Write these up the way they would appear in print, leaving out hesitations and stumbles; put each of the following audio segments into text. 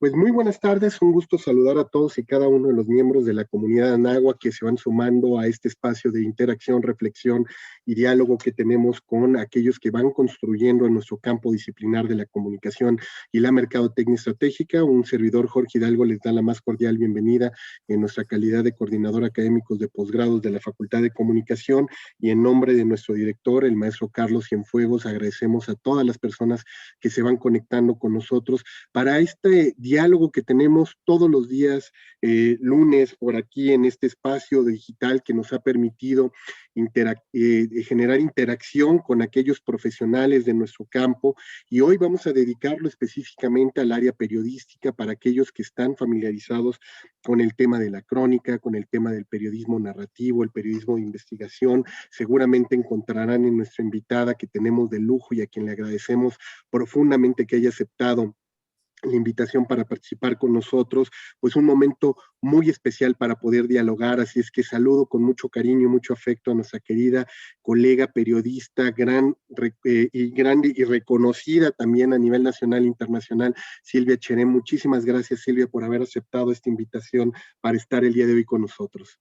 Pues muy buenas tardes, un gusto saludar a todos y cada uno de los miembros de la comunidad Anáhuac que se van sumando a este espacio de interacción, reflexión y diálogo que tenemos con aquellos que van construyendo en nuestro campo disciplinar de la comunicación y la mercadotecnia estratégica. Un servidor, Jorge Hidalgo, les da la más cordial bienvenida en nuestra calidad de coordinador académicos de posgrados de la Facultad de Comunicación, y en nombre de nuestro director, el maestro Carlos Cienfuegos, agradecemos a todas las personas que se van conectando con nosotros para este diálogo que tenemos todos los días, lunes, por aquí en este espacio digital que nos ha permitido generar interacción con aquellos profesionales de nuestro campo. Y hoy vamos a dedicarlo específicamente al área periodística para aquellos que están familiarizados con el tema de la crónica, con el tema del periodismo narrativo, el periodismo de investigación. Seguramente encontrarán en nuestra invitada, que tenemos de lujo y a quien le agradecemos profundamente que haya aceptado la invitación para participar con nosotros, pues un momento muy especial para poder dialogar. Así es que saludo con mucho cariño y mucho afecto a nuestra querida colega periodista, grande y reconocida también a nivel nacional e internacional, Silvia Cherem. Muchísimas gracias, Silvia, por haber aceptado esta invitación para estar el día de hoy con nosotros.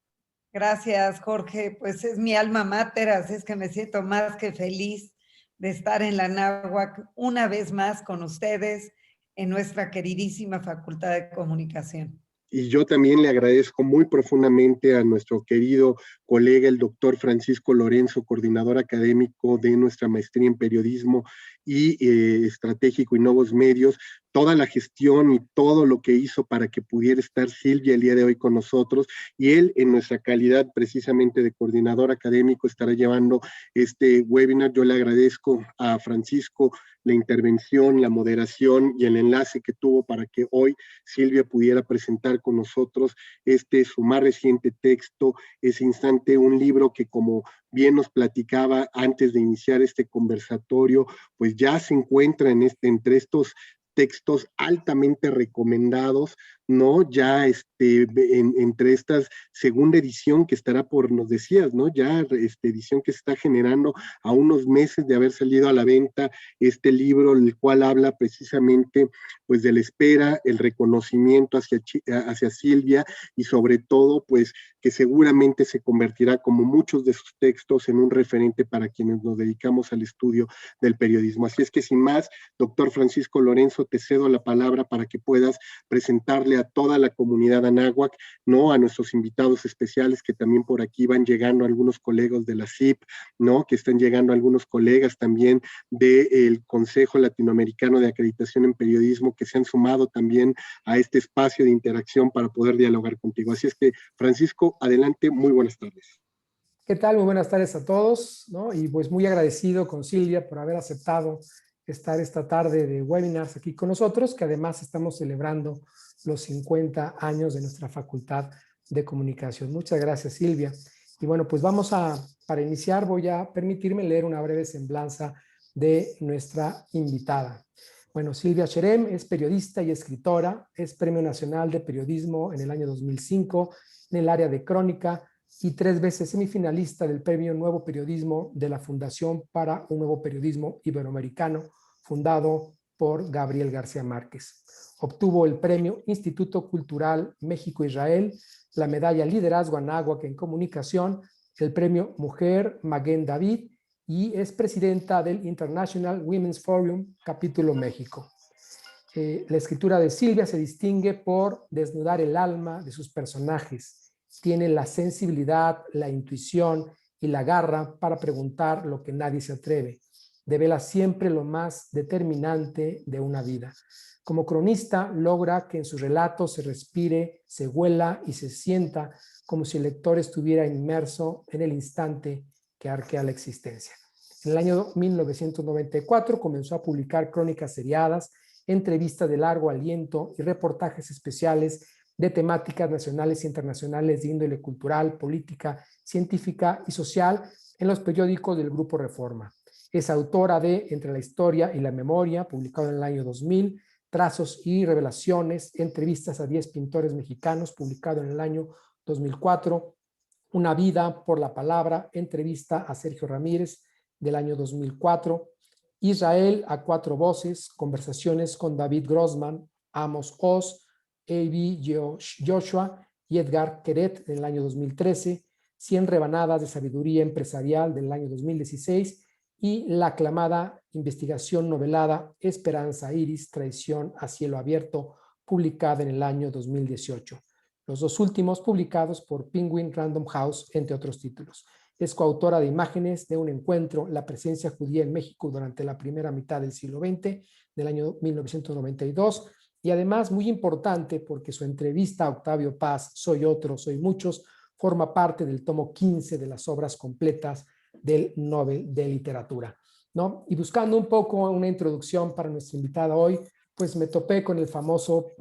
Gracias, Jorge. Pues es mi alma mater, así es que me siento más que feliz de estar en la Anáhuac una vez más con ustedes en nuestra queridísima Facultad de Comunicación. Y yo también le agradezco muy profundamente a nuestro querido colega, el doctor Francisco Lorenzo, coordinador académico de nuestra maestría en periodismo y estratégico y nuevos medios, toda la gestión y todo lo que hizo para que pudiera estar Silvia el día de hoy con nosotros, y él, en nuestra calidad precisamente de coordinador académico, estará llevando este webinar. Yo le agradezco a Francisco la intervención, la moderación y el enlace que tuvo para que hoy Silvia pudiera presentar con nosotros su más reciente texto, ese instante, un libro que, como bien nos platicaba antes de iniciar este conversatorio, pues ya se encuentra entre estos textos altamente recomendados, ¿no? Ya entre estas segunda edición que estará por, nos decías, ¿no? Ya edición que se está generando a unos meses de haber salido a la venta este libro, el cual habla precisamente pues de la espera, el reconocimiento hacia Silvia, y sobre todo pues que seguramente se convertirá, como muchos de sus textos, en un referente para quienes nos dedicamos al estudio del periodismo. Así es que, sin más, doctor Francisco Lorenzo, te cedo la palabra para que puedas presentarle a toda la comunidad Anáhuac, ¿no? A nuestros invitados especiales, que también por aquí van llegando algunos colegas de la CIP, ¿no? Que están llegando algunos colegas también del Consejo Latinoamericano de Acreditación en Periodismo, que se han sumado también a este espacio de interacción para poder dialogar contigo. Así es que, Francisco, adelante, muy buenas tardes. ¿Qué tal? Muy buenas tardes a todos, ¿no? Y pues muy agradecido con Silvia por haber aceptado estar esta tarde de webinars aquí con nosotros, que además estamos celebrando los 50 años de nuestra Facultad de Comunicación. Muchas gracias, Silvia. Y bueno, pues para iniciar, voy a permitirme leer una breve semblanza de nuestra invitada. Bueno, Silvia Cherem es periodista y escritora, es Premio Nacional de Periodismo en el año 2005 en el área de crónica, y 3 veces semifinalista del Premio Nuevo Periodismo de la Fundación para un Nuevo Periodismo Iberoamericano, fundado por Gabriel García Márquez. Obtuvo el Premio Instituto Cultural México-Israel, la Medalla Liderazgo Anáhuac en Comunicación, el Premio Mujer Maguen David, y es presidenta del International Women's Forum, capítulo México. La escritura de Silvia se distingue por desnudar el alma de sus personajes. Tiene la sensibilidad, la intuición y la garra para preguntar lo que nadie se atreve. Devela siempre lo más determinante de una vida. Como cronista, logra que en sus relatos se respire, se huela y se sienta como si el lector estuviera inmerso en el instante que arquea la existencia. En el año 1994 comenzó a publicar crónicas seriadas, entrevistas de largo aliento y reportajes especiales de temáticas nacionales e internacionales de índole cultural, política, científica y social en los periódicos del Grupo Reforma. Es autora de Entre la Historia y la Memoria, publicado en el año 2000, Trazos y Revelaciones, Entrevistas a 10 pintores mexicanos, publicado en el año 2004, Una vida por la palabra, entrevista a Sergio Ramírez, del año 2004, Israel a 4 voces, conversaciones con David Grossman, Amos Oz, A.B. Joshua y Edgar Queret en el año 2013, 100 rebanadas de sabiduría empresarial del año 2016 y la aclamada investigación novelada Esperanza Iris, traición a cielo abierto, publicada en el año 2018. Los dos últimos publicados por Penguin Random House, entre otros títulos. Es coautora de Imágenes de un encuentro, la presencia judía en México durante la primera mitad del siglo XX, del año 1992, y además muy importante porque su entrevista a Octavio Paz, Soy otro, soy muchos, forma parte del tomo 15 de las obras completas del Nobel de Literatura, ¿no? Y buscando un poco una introducción para nuestra invitada hoy, pues me topé con el famoso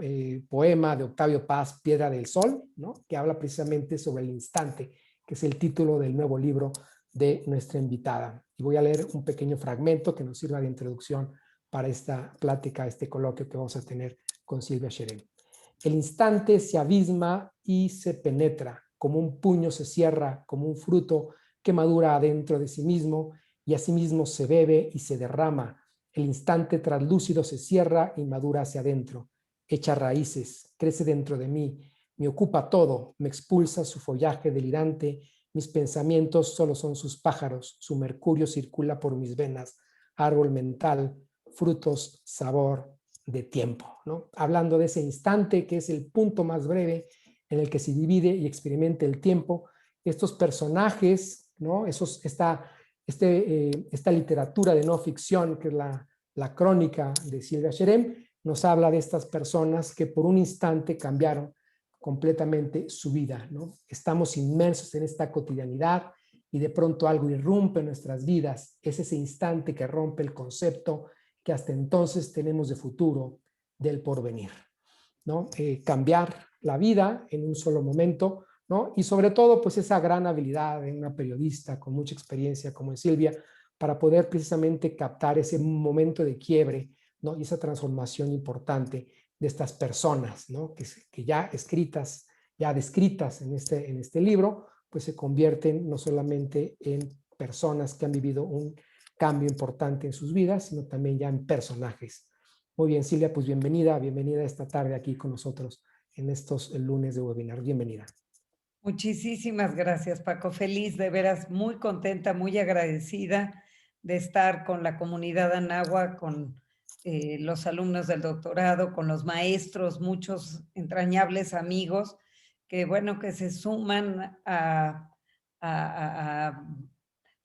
poema de Octavio Paz, Piedra del Sol, ¿no? Que habla precisamente sobre el instante, que es el título del nuevo libro de nuestra invitada. Y voy a leer un pequeño fragmento que nos sirva de introducción para esta plática, este coloquio que vamos a tener con Silvia Scherem. El instante se abisma y se penetra, como un puño se cierra, como un fruto que madura adentro de sí mismo y asimismo se bebe y se derrama. El instante translúcido se cierra y madura hacia adentro, echa raíces, crece dentro de mí, me ocupa todo, me expulsa su follaje delirante, mis pensamientos solo son sus pájaros, su mercurio circula por mis venas, árbol mental, frutos, sabor de tiempo, ¿no? Hablando de ese instante que es el punto más breve en el que se divide y experimenta el tiempo, estos personajes, ¿no? Esta literatura de no ficción, que es la crónica de Silvia Scherem, nos habla de estas personas que por un instante cambiaron completamente su vida, ¿no? Estamos inmersos en esta cotidianidad y de pronto algo irrumpe en nuestras vidas. Es ese instante que rompe el concepto que hasta entonces tenemos de futuro, del porvenir, ¿no? Cambiar la vida en un solo momento, ¿no? Y sobre todo, pues esa gran habilidad de una periodista con mucha experiencia como es Silvia, para poder precisamente captar ese momento de quiebre, ¿no? Y esa transformación importante de estas personas, ¿no? Que ya escritas, ya descritas en este libro, pues se convierten no solamente en personas que han vivido un cambio importante en sus vidas, sino también ya en personajes. Muy bien, Silvia, pues bienvenida esta tarde aquí con nosotros en estos lunes de webinar. Bienvenida. Muchísimas gracias, Paco. Feliz, de veras, muy contenta, muy agradecida de estar con la comunidad anáhuac, con los alumnos del doctorado, con los maestros, muchos entrañables amigos que, bueno, que se suman a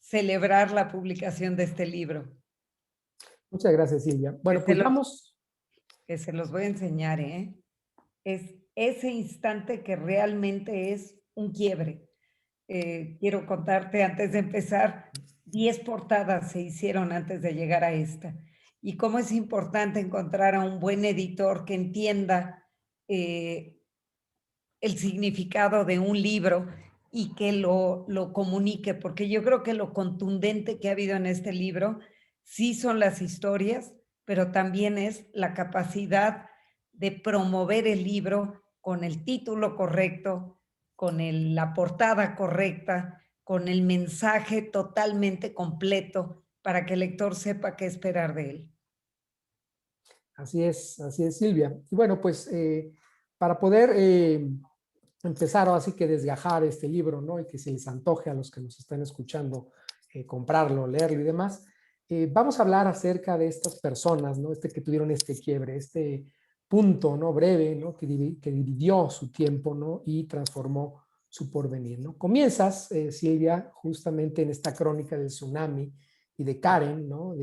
celebrar la publicación de este libro. Muchas gracias, Silvia. Bueno, pues vamos. Que se los voy a enseñar, ¿eh? Es ese instante que realmente es un quiebre. Quiero contarte antes de empezar, 10 portadas se hicieron antes de llegar a esta. Y cómo es importante encontrar a un buen editor que entienda el significado de un libro y que lo comunique, porque yo creo que lo contundente que ha habido en este libro sí son las historias, pero también es la capacidad de promover el libro con el título correcto, con la portada correcta, con el mensaje totalmente completo para que el lector sepa qué esperar de él. Así es, Silvia. Y bueno, pues para poder empezar así que desgajar este libro, ¿no? Y que se les antoje a los que nos están escuchando comprarlo, leerlo y demás, vamos a hablar acerca de estas personas, ¿no? Que tuvieron este quiebre, este punto, ¿no? Breve, ¿no? Que dividió su tiempo, ¿no? Y transformó su porvenir, ¿no? Comienzas, Silvia, justamente en esta crónica del tsunami y de Karen, ¿no?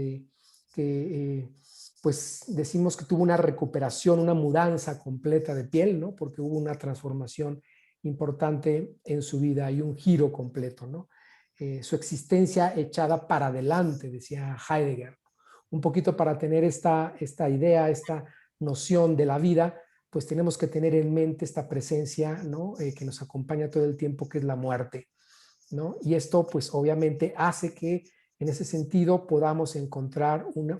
Pues decimos que tuvo una recuperación, una mudanza completa de piel, ¿no? Porque hubo una transformación importante en su vida y un giro completo, ¿no? Su existencia echada para adelante, decía Heidegger. Un poquito para tener esta idea, esta noción de la vida, pues tenemos que tener en mente esta presencia, ¿no? Que nos acompaña todo el tiempo, que es la muerte, ¿no? Y esto, pues obviamente hace que en ese sentido podamos encontrar una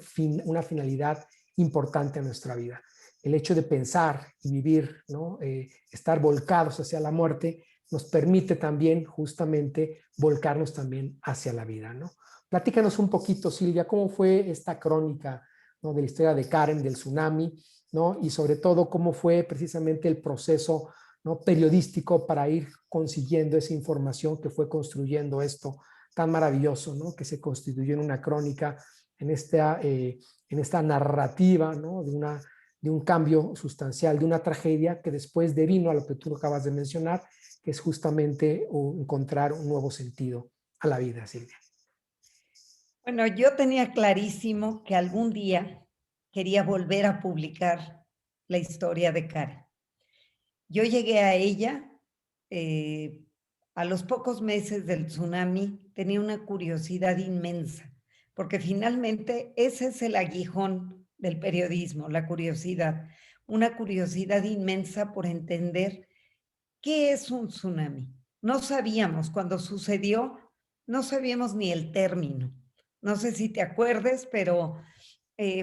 finalidad importante en nuestra vida. El hecho de pensar y vivir, ¿no? Estar volcados hacia la muerte nos permite también justamente volcarnos también hacia la vida, ¿no? Platícanos un poquito, Silvia, ¿cómo fue esta crónica ¿no? De la historia de Karen, del tsunami, ¿no? Y sobre todo cómo fue precisamente el proceso, ¿no? Periodístico para ir consiguiendo esa información que fue construyendo esto tan maravilloso, ¿no? Que se constituyó en una crónica, en esta narrativa, ¿no? De un cambio sustancial, de una tragedia que después devino a lo que tú acabas de mencionar, que es justamente encontrar un nuevo sentido a la vida, Silvia. Bueno, yo tenía clarísimo que algún día quería volver a publicar la historia de Karen. Yo llegué a ella a los pocos meses del tsunami, tenía una curiosidad inmensa, porque finalmente ese es el aguijón del periodismo, la curiosidad, una curiosidad inmensa por entender qué es un tsunami. No sabíamos cuando sucedió, no sabíamos ni el término. No sé si te acuerdes, pero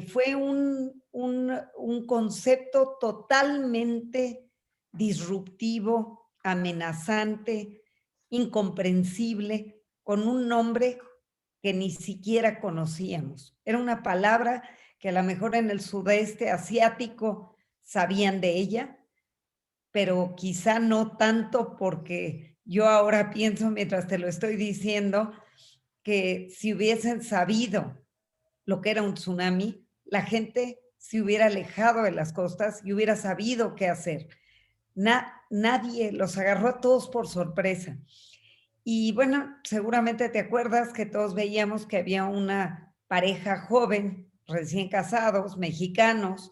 fue un concepto totalmente disruptivo, amenazante, incomprensible, con un nombre que ni siquiera conocíamos. Era una palabra que a lo mejor en el sudeste asiático sabían de ella, pero quizá no tanto, porque yo ahora pienso mientras te lo estoy diciendo que si hubiesen sabido lo que era un tsunami, la gente se hubiera alejado de las costas y hubiera sabido qué hacer. Nadie los agarró a todos por sorpresa. Y bueno, seguramente te acuerdas que todos veíamos que había una pareja joven, recién casados, mexicanos,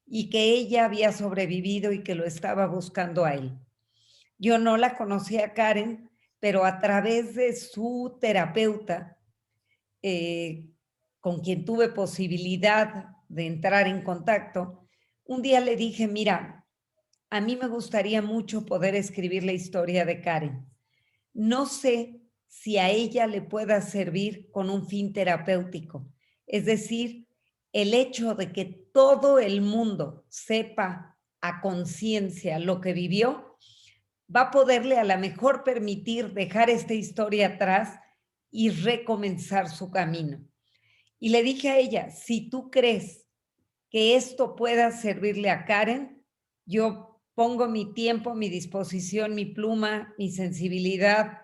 y que ella había sobrevivido y que lo estaba buscando a él. Yo no la conocía a Karen, pero a través de su terapeuta, con quien tuve posibilidad de entrar en contacto, un día le dije, mira, a mí me gustaría mucho poder escribir la historia de Karen. No sé si a ella le pueda servir con un fin terapéutico. Es decir, el hecho de que todo el mundo sepa a conciencia lo que vivió, va a poderle a lo mejor permitir dejar esta historia atrás y recomenzar su camino. Y le dije a ella, si tú crees que esto pueda servirle a Karen, yo pongo mi tiempo, mi disposición, mi pluma, mi sensibilidad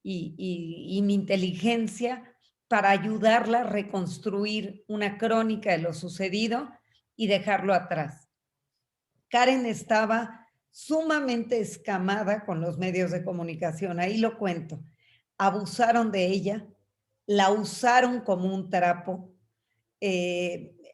y mi inteligencia para ayudarla a reconstruir una crónica de lo sucedido y dejarlo atrás. Karen estaba sumamente escamada con los medios de comunicación, ahí lo cuento. Abusaron de ella, la usaron como un trapo.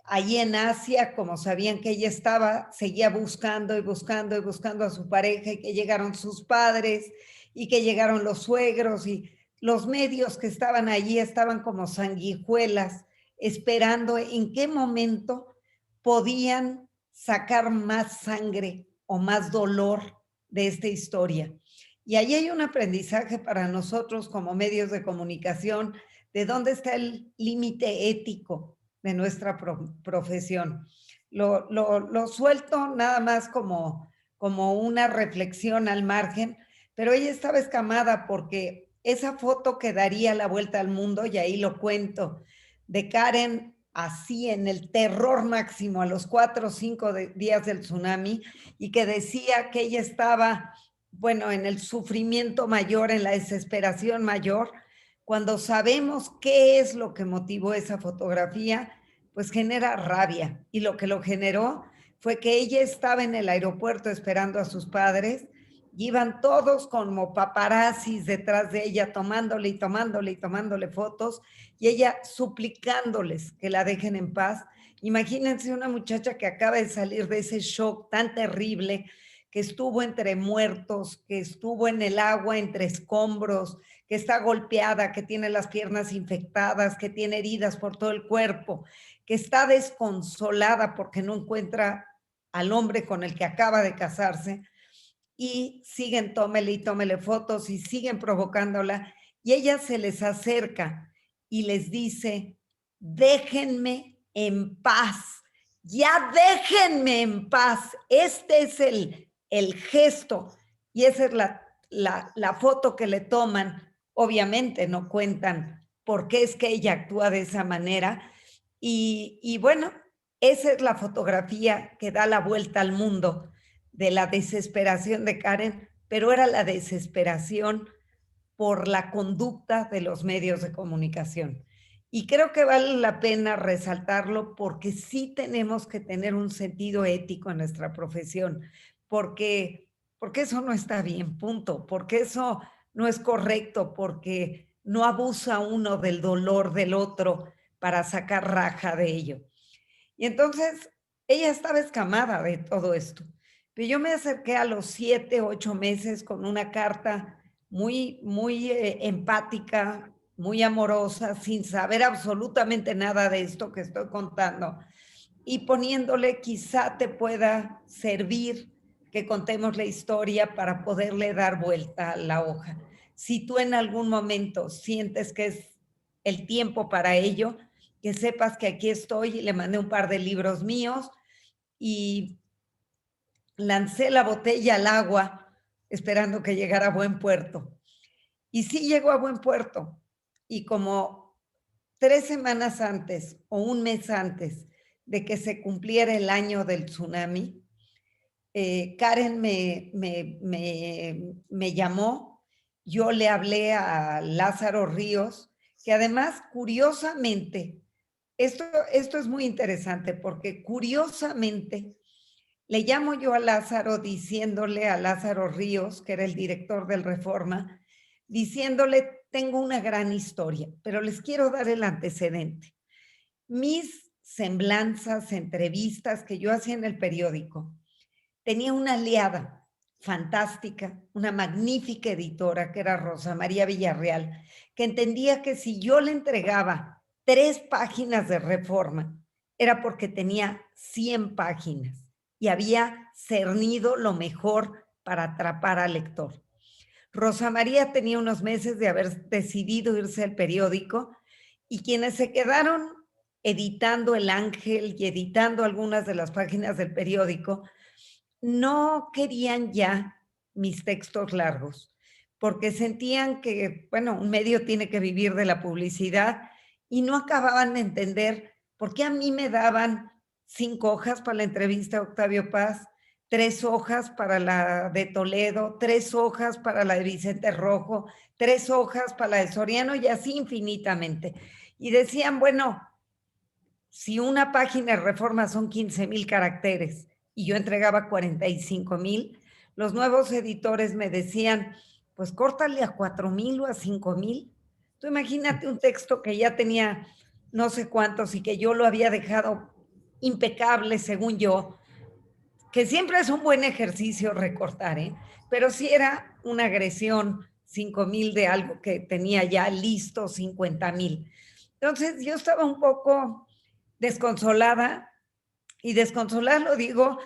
Allí en Asia, como sabían que ella estaba, seguía buscando y buscando y buscando a su pareja, y que llegaron sus padres y que llegaron los suegros, y los medios que estaban allí estaban como sanguijuelas esperando en qué momento podían sacar más sangre o más dolor de esta historia. Y ahí hay un aprendizaje para nosotros como medios de comunicación, de dónde está el límite ético de nuestra profesión. Lo suelto nada más como una reflexión al margen, pero ella estaba escamada porque esa foto que daría la vuelta al mundo, y ahí lo cuento, de Karen así en el terror máximo a los 4 o 5 días del tsunami, y que decía que ella estaba, bueno, en el sufrimiento mayor, en la desesperación mayor. Cuando sabemos qué es lo que motivó esa fotografía, pues genera rabia. Y lo que lo generó fue que ella estaba en el aeropuerto esperando a sus padres, y iban todos como paparazzis detrás de ella, tomándole y tomándole y tomándole fotos, y ella suplicándoles que la dejen en paz. Imagínense una muchacha que acaba de salir de ese shock tan terrible, que estuvo entre muertos, que estuvo en el agua entre escombros, que está golpeada, que tiene las piernas infectadas, que tiene heridas por todo el cuerpo, que está desconsolada porque no encuentra al hombre con el que acaba de casarse, y siguen tómele y tómele fotos y siguen provocándola, y ella se les acerca y les dice, déjenme en paz, ya déjenme en paz. Este es el gesto, y esa es la foto que le toman. Obviamente no cuentan por qué es que ella actúa de esa manera, y bueno, Esa es la fotografía que da la vuelta al mundo de la desesperación de Karen, pero era la desesperación por la conducta de los medios de comunicación. Y creo que vale la pena resaltarlo porque sí tenemos que tener un sentido ético en nuestra profesión, porque eso no está bien, punto, porque eso no es correcto, porque no abusa uno del dolor del otro para sacar raja de ello. Y entonces ella estaba escamada de todo esto. Pero yo me acerqué a los 7, 8 meses con una carta muy empática, muy amorosa, sin saber absolutamente nada de esto que estoy contando, y poniéndole quizá te pueda servir que contemos la historia para poderle dar vuelta a la hoja. Si tú en algún momento sientes que es el tiempo para ello, que sepas que aquí estoy, y le mandé un par de libros míos y lancé la botella al agua esperando que llegara a buen puerto. Y sí llegó a buen puerto. Y como 3 semanas antes o un mes antes de que se cumpliera el año del tsunami, Karen me llamó, yo le hablé a Lázaro Ríos, que además, curiosamente, esto es muy interesante porque curiosamente le llamo yo a Lázaro diciéndole a Lázaro Ríos, que era el director del Reforma, diciéndole, tengo una gran historia, pero les quiero dar el antecedente. Mis semblanzas, entrevistas que yo hacía en el periódico, tenía una aliada fantástica, una magnífica editora que era Rosa María Villarreal, que entendía que si yo le entregaba 3 páginas de Reforma, era porque tenía 100 páginas y había cernido lo mejor para atrapar al lector. Rosa María tenía unos meses de haber decidido irse al periódico y quienes se quedaron editando El Ángel y editando algunas de las páginas del periódico no querían ya mis textos largos, porque sentían que, bueno, un medio tiene que vivir de la publicidad y no acababan de entender por qué a mí me daban 5 hojas para la entrevista a Octavio Paz, 3 hojas para la de Toledo, 3 hojas para la de Vicente Rojo, 3 hojas para la de Soriano y así infinitamente. Y decían, bueno, si una página de Reforma son 15,000 caracteres y yo entregaba 45,000, los nuevos editores me decían, pues córtale a 4,000 o a 5,000. Tú imagínate un texto que ya tenía no sé cuántos y que yo lo había dejado impecable, según yo, que siempre es un buen ejercicio recortar, ¿eh? Pero sí era una agresión, 5,000 de algo que tenía ya listo 50,000. Entonces yo estaba un poco desconsolada, y desconsolada lo digo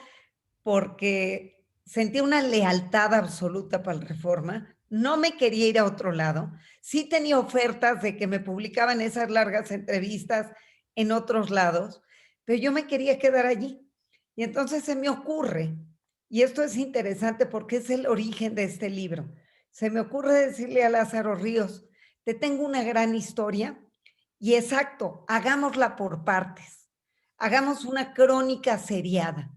porque sentí una lealtad absoluta para el Reforma, no me quería ir a otro lado, sí tenía ofertas de que me publicaban esas largas entrevistas en otros lados, pero yo me quería quedar allí. Y entonces se me ocurre, y esto es interesante porque es el origen de este libro, se me ocurre decirle a Lázaro Ríos, te tengo una gran historia y exacto, hagámosla por partes, hagamos una crónica seriada.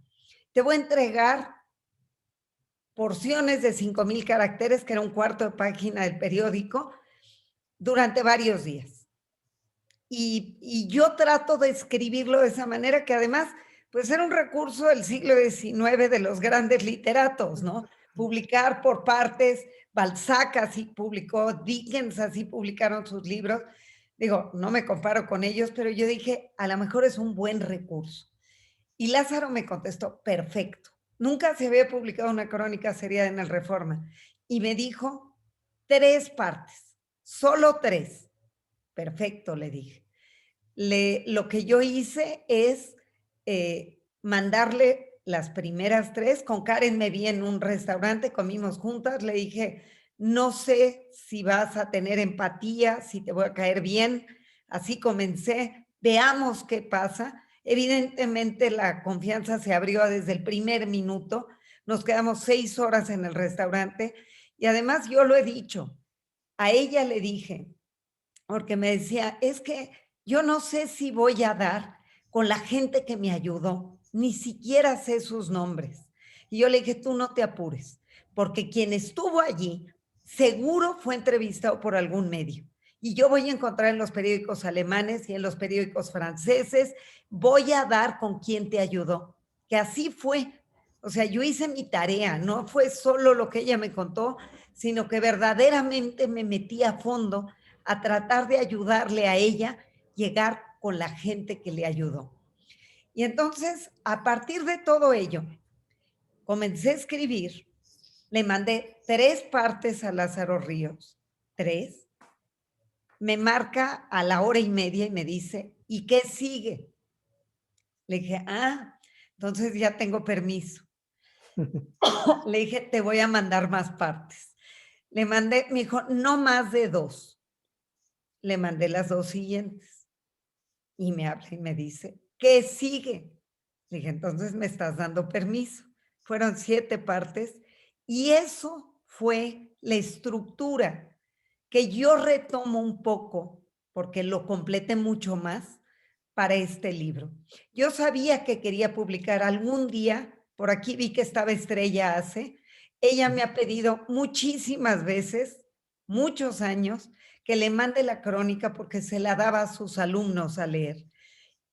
Te voy a entregar porciones de 5,000 caracteres, que era un cuarto de página del periódico, durante varios días. Y yo trato de escribirlo de esa manera, que además, pues era un recurso del siglo XIX de los grandes literatos, ¿no? Publicar por partes, Balzac así publicó, Dickens así publicaron sus libros. Digo, no me comparo con ellos, pero yo dije, a lo mejor es un buen recurso. Y Lázaro me contestó, perfecto. Nunca se había publicado una crónica seriada en el Reforma. Y me dijo, 3 partes, solo 3. Perfecto, le dije. Lo que yo hice es mandarle las primeras 3. Con Karen me vi en un restaurante, comimos juntas, le dije, no sé si vas a tener empatía, si te voy a caer bien. Así comencé, veamos qué pasa. Evidentemente la confianza se abrió desde el primer minuto, nos quedamos 6 horas en el restaurante y además yo lo he dicho, a ella le dije, porque me decía, es que yo no sé si voy a dar, con la gente que me ayudó. Ni siquiera sé sus nombres. Y yo le dije, tú no te apures, porque quien estuvo allí seguro fue entrevistado por algún medio. Y yo voy a encontrar en los periódicos alemanes y en los periódicos franceses, voy a dar con quien te ayudó. Que así fue. O sea, yo hice mi tarea, no fue solo lo que ella me contó, sino que verdaderamente me metí a fondo a tratar de ayudarle a ella llegar con la gente que le ayudó. Y entonces, a partir de todo ello, comencé a escribir, le mandé 3 partes a Lázaro Ríos, 3. Me marca a la hora y media y me dice, ¿y qué sigue? Le dije, entonces ya tengo permiso. Le dije, te voy a mandar más partes. Le mandé, me dijo, no más de 2. Le mandé las 2 siguientes. Y me habla y me dice, ¿qué sigue? Le dije, entonces me estás dando permiso. Fueron 7 partes y eso fue la estructura que yo retomo un poco porque lo completé mucho más para este libro. Yo sabía que quería publicar algún día, por aquí vi que estaba Estrella Ace, ella me ha pedido muchísimas veces, muchos años, que le mande la crónica porque se la daba a sus alumnos a leer.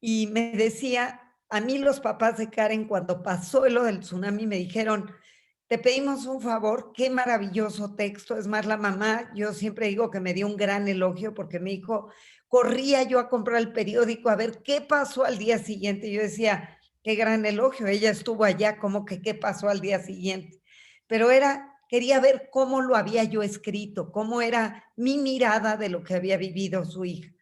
Y me decía, a mí los papás de Karen, cuando pasó lo del tsunami, me dijeron, te pedimos un favor, qué maravilloso texto. Es más, la mamá, yo siempre digo que me dio un gran elogio porque me dijo, corría yo a comprar el periódico a ver qué pasó al día siguiente. Yo decía, qué gran elogio, ella estuvo allá, como que qué pasó al día siguiente. Pero quería ver cómo lo había yo escrito, cómo era mi mirada de lo que había vivido su hija.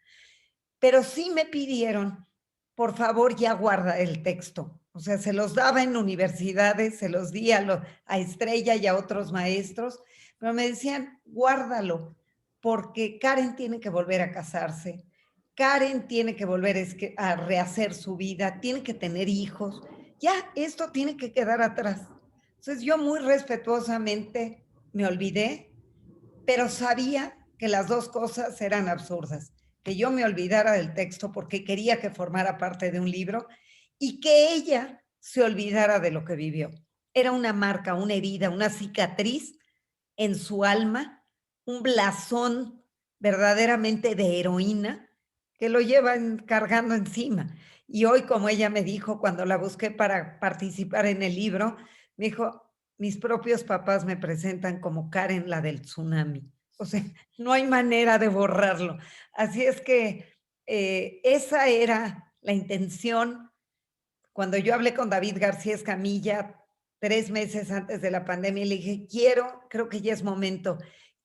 Pero sí me pidieron, por favor, ya guarda el texto. O sea, se los daba en universidades, se los di a Estrella y a otros maestros, pero me decían, guárdalo, porque Karen tiene que volver a casarse, Karen tiene que volver a rehacer su vida, tiene que tener hijos, ya esto tiene que quedar atrás. Entonces yo muy respetuosamente me olvidé, pero sabía que las 2 cosas eran absurdas, que yo me olvidara del texto porque quería que formara parte de un libro y que ella se olvidara de lo que vivió. Era una marca, una herida, una cicatriz en su alma, un blasón verdaderamente de heroína que lo llevan cargando encima. Y hoy, como ella me dijo cuando la busqué para participar en el libro, me dijo, mis propios papás me presentan como Karen, la del tsunami. O sea, no hay manera de borrarlo. Así es que esa era la intención. Cuando yo hablé con David García Escamilla 3 meses antes de la pandemia, le dije, creo que ya es momento,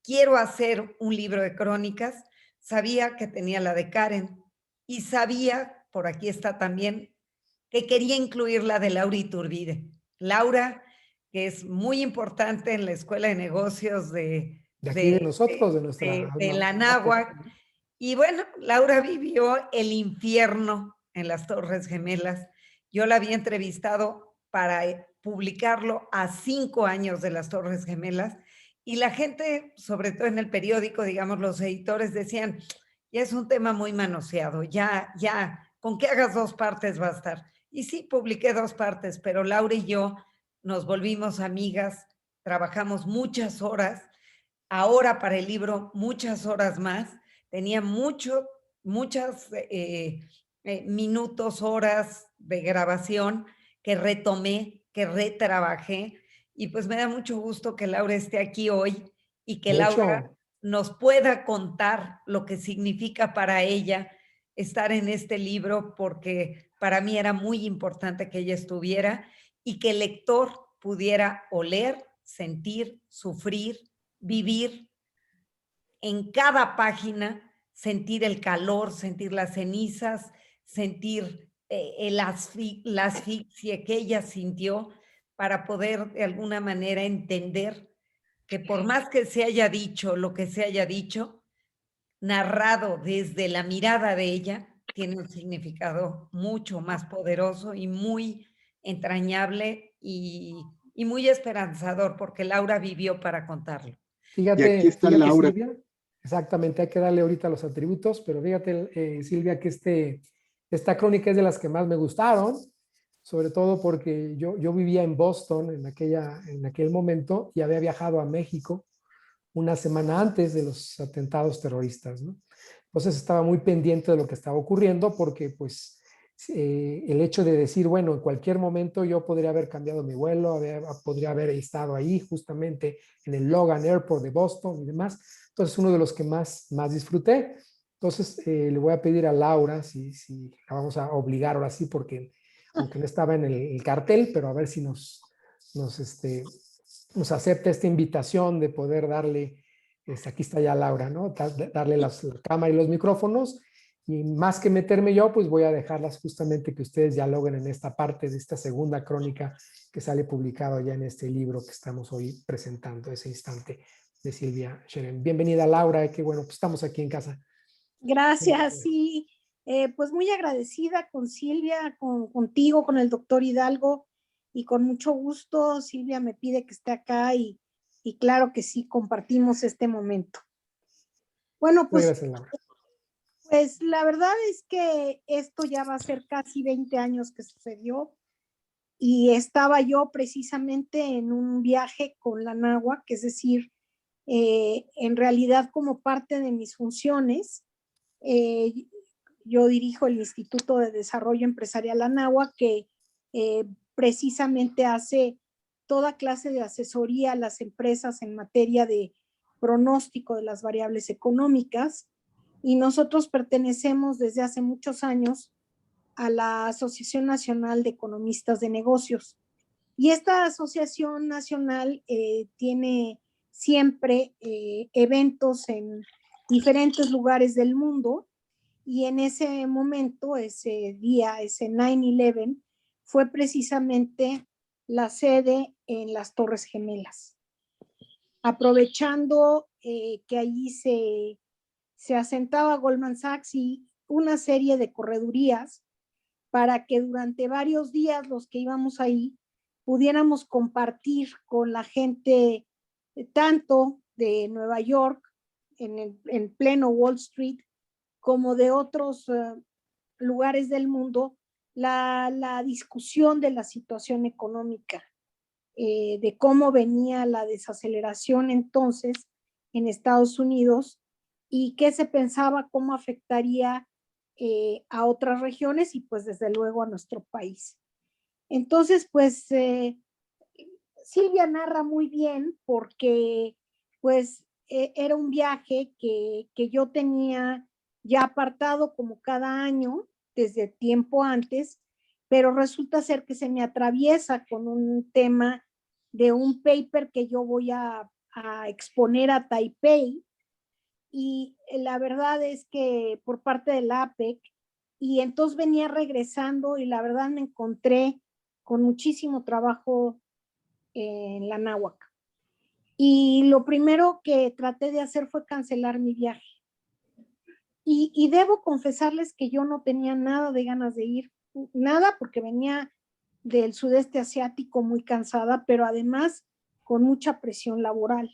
quiero hacer un libro de crónicas. Sabía que tenía la de Karen y sabía, por aquí está también, que quería incluir la de Laura Iturbide. Laura, que es muy importante en la Escuela de Negocios De aquí de nosotros, de nuestra... de la Náhuac. Y bueno, Laura vivió el infierno en las Torres Gemelas. Yo la había entrevistado para publicarlo a 5 años de las Torres Gemelas y la gente, sobre todo en el periódico, digamos, los editores decían, ya es un tema muy manoseado, ya, con que hagas 2 partes va a estar. Y sí, publiqué 2 partes, pero Laura y yo nos volvimos amigas, trabajamos muchas horas, ahora para el libro muchas horas más, tenía muchas minutos, horas de grabación que retomé, que retrabajé, y pues me da mucho gusto que Laura esté aquí hoy y que Laura nos pueda contar lo que significa para ella estar en este libro, porque para mí era muy importante que ella estuviera y que el lector pudiera oler, sentir, sufrir, vivir en cada página, sentir el calor, sentir las cenizas, sentir la asfixia que ella sintió para poder de alguna manera entender que por más que se haya dicho lo que se haya dicho, narrado desde la mirada de ella, tiene un significado mucho más poderoso y muy entrañable y muy esperanzador, porque Laura vivió para contarlo. Fíjate, y aquí está Laura. Silvia, exactamente, hay que darle ahorita los atributos, pero fíjate, Silvia, que Esta crónica es de las que más me gustaron, sobre todo porque yo vivía en Boston en aquel momento y había viajado a México una semana antes de los atentados terroristas, ¿no? Entonces estaba muy pendiente de lo que estaba ocurriendo porque pues el hecho de decir, bueno, en cualquier momento yo podría haber cambiado mi vuelo, podría haber estado ahí justamente en el Logan Airport de Boston y demás. Entonces uno de los que más disfruté. Entonces le voy a pedir a Laura si la vamos a obligar ahora sí, porque aunque no estaba en el cartel, pero a ver si nos acepta esta invitación de poder darle, aquí está ya Laura, ¿no? Darle la cámara y los micrófonos, y más que meterme yo, pues voy a dejarlas justamente que ustedes dialoguen en esta parte de esta segunda crónica que sale publicado ya en este libro que estamos hoy presentando, ese instante de Silvia Sherem. Bienvenida Laura, que bueno, pues estamos aquí en casa. Gracias, sí. Pues muy agradecida con Silvia, contigo, con el doctor Hidalgo, y con mucho gusto Silvia me pide que esté acá y claro que sí, compartimos este momento. Bueno, pues, gracias, Laura. Pues la verdad es que esto ya va a ser casi 20 años que sucedió, y estaba yo precisamente en un viaje con la Anáhuac, es decir, en realidad como parte de mis funciones, yo dirijo el Instituto de Desarrollo Empresarial Anáhuac, que precisamente hace toda clase de asesoría a las empresas en materia de pronóstico de las variables económicas, y nosotros pertenecemos desde hace muchos años a la Asociación Nacional de Economistas de Negocios. Y esta asociación nacional tiene siempre eventos en diferentes lugares del mundo, y en ese momento, ese día, ese 9/11, fue precisamente la sede en las Torres Gemelas. Aprovechando que allí se asentaba Goldman Sachs y una serie de corredurías para que durante varios días los que íbamos ahí pudiéramos compartir con la gente tanto de Nueva York, en pleno Wall Street, como de otros lugares del mundo, la discusión de la situación económica, de cómo venía la desaceleración entonces en Estados Unidos y qué se pensaba, cómo afectaría a otras regiones y pues desde luego a nuestro país. Entonces, pues Silvia narra muy bien porque pues era un viaje que yo tenía ya apartado como cada año desde tiempo antes, pero resulta ser que se me atraviesa con un tema de un paper que yo voy a exponer a Taipei, y la verdad es que por parte del APEC, y entonces venía regresando y la verdad me encontré con muchísimo trabajo en la Anáhuac. Y lo primero que traté de hacer fue cancelar mi viaje. Y debo confesarles que yo no tenía nada de ganas de ir, nada, porque venía del sudeste asiático muy cansada, pero además con mucha presión laboral.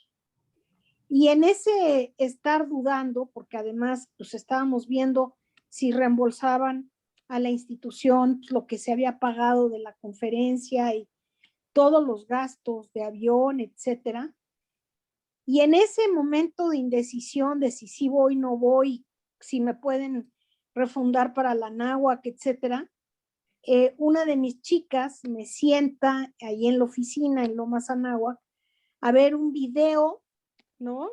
Y en ese estar dudando, porque además pues estábamos viendo si reembolsaban a la institución lo que se había pagado de la conferencia y todos los gastos de avión, etcétera. Y en ese momento de indecisión de si sí voy, no voy, si me pueden refundar para la Anáhuac, etcétera, una de mis chicas me sienta ahí en la oficina en Lomas Anáhuac a ver un video, ¿no?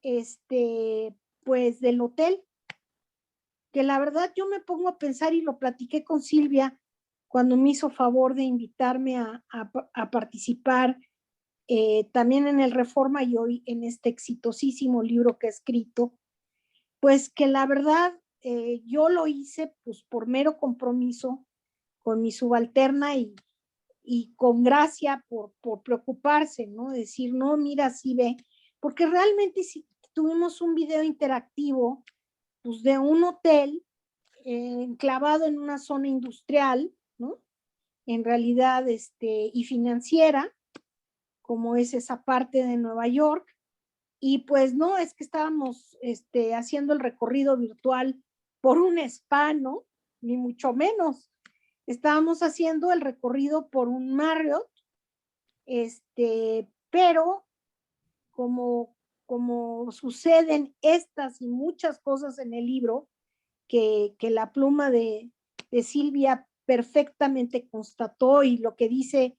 Pues del hotel, que la verdad yo me pongo a pensar y lo platiqué con Silvia cuando me hizo favor de invitarme a participar también en el Reforma y hoy en este exitosísimo libro que he escrito, pues que la verdad yo lo hice pues por mero compromiso con mi subalterna y con gracia por preocuparse, ¿no? Decir, no, mira, sí ve, porque realmente sí tuvimos un video interactivo pues de un hotel enclavado en una zona industrial, ¿no? En realidad, y financiera, como es esa parte de Nueva York, y pues no, es que estábamos haciendo el recorrido virtual por un spa, ¿no? ni mucho menos. Estábamos haciendo el recorrido por un Marriott, pero como suceden estas y muchas cosas en el libro, que la pluma de Silvia perfectamente constató, y lo que dice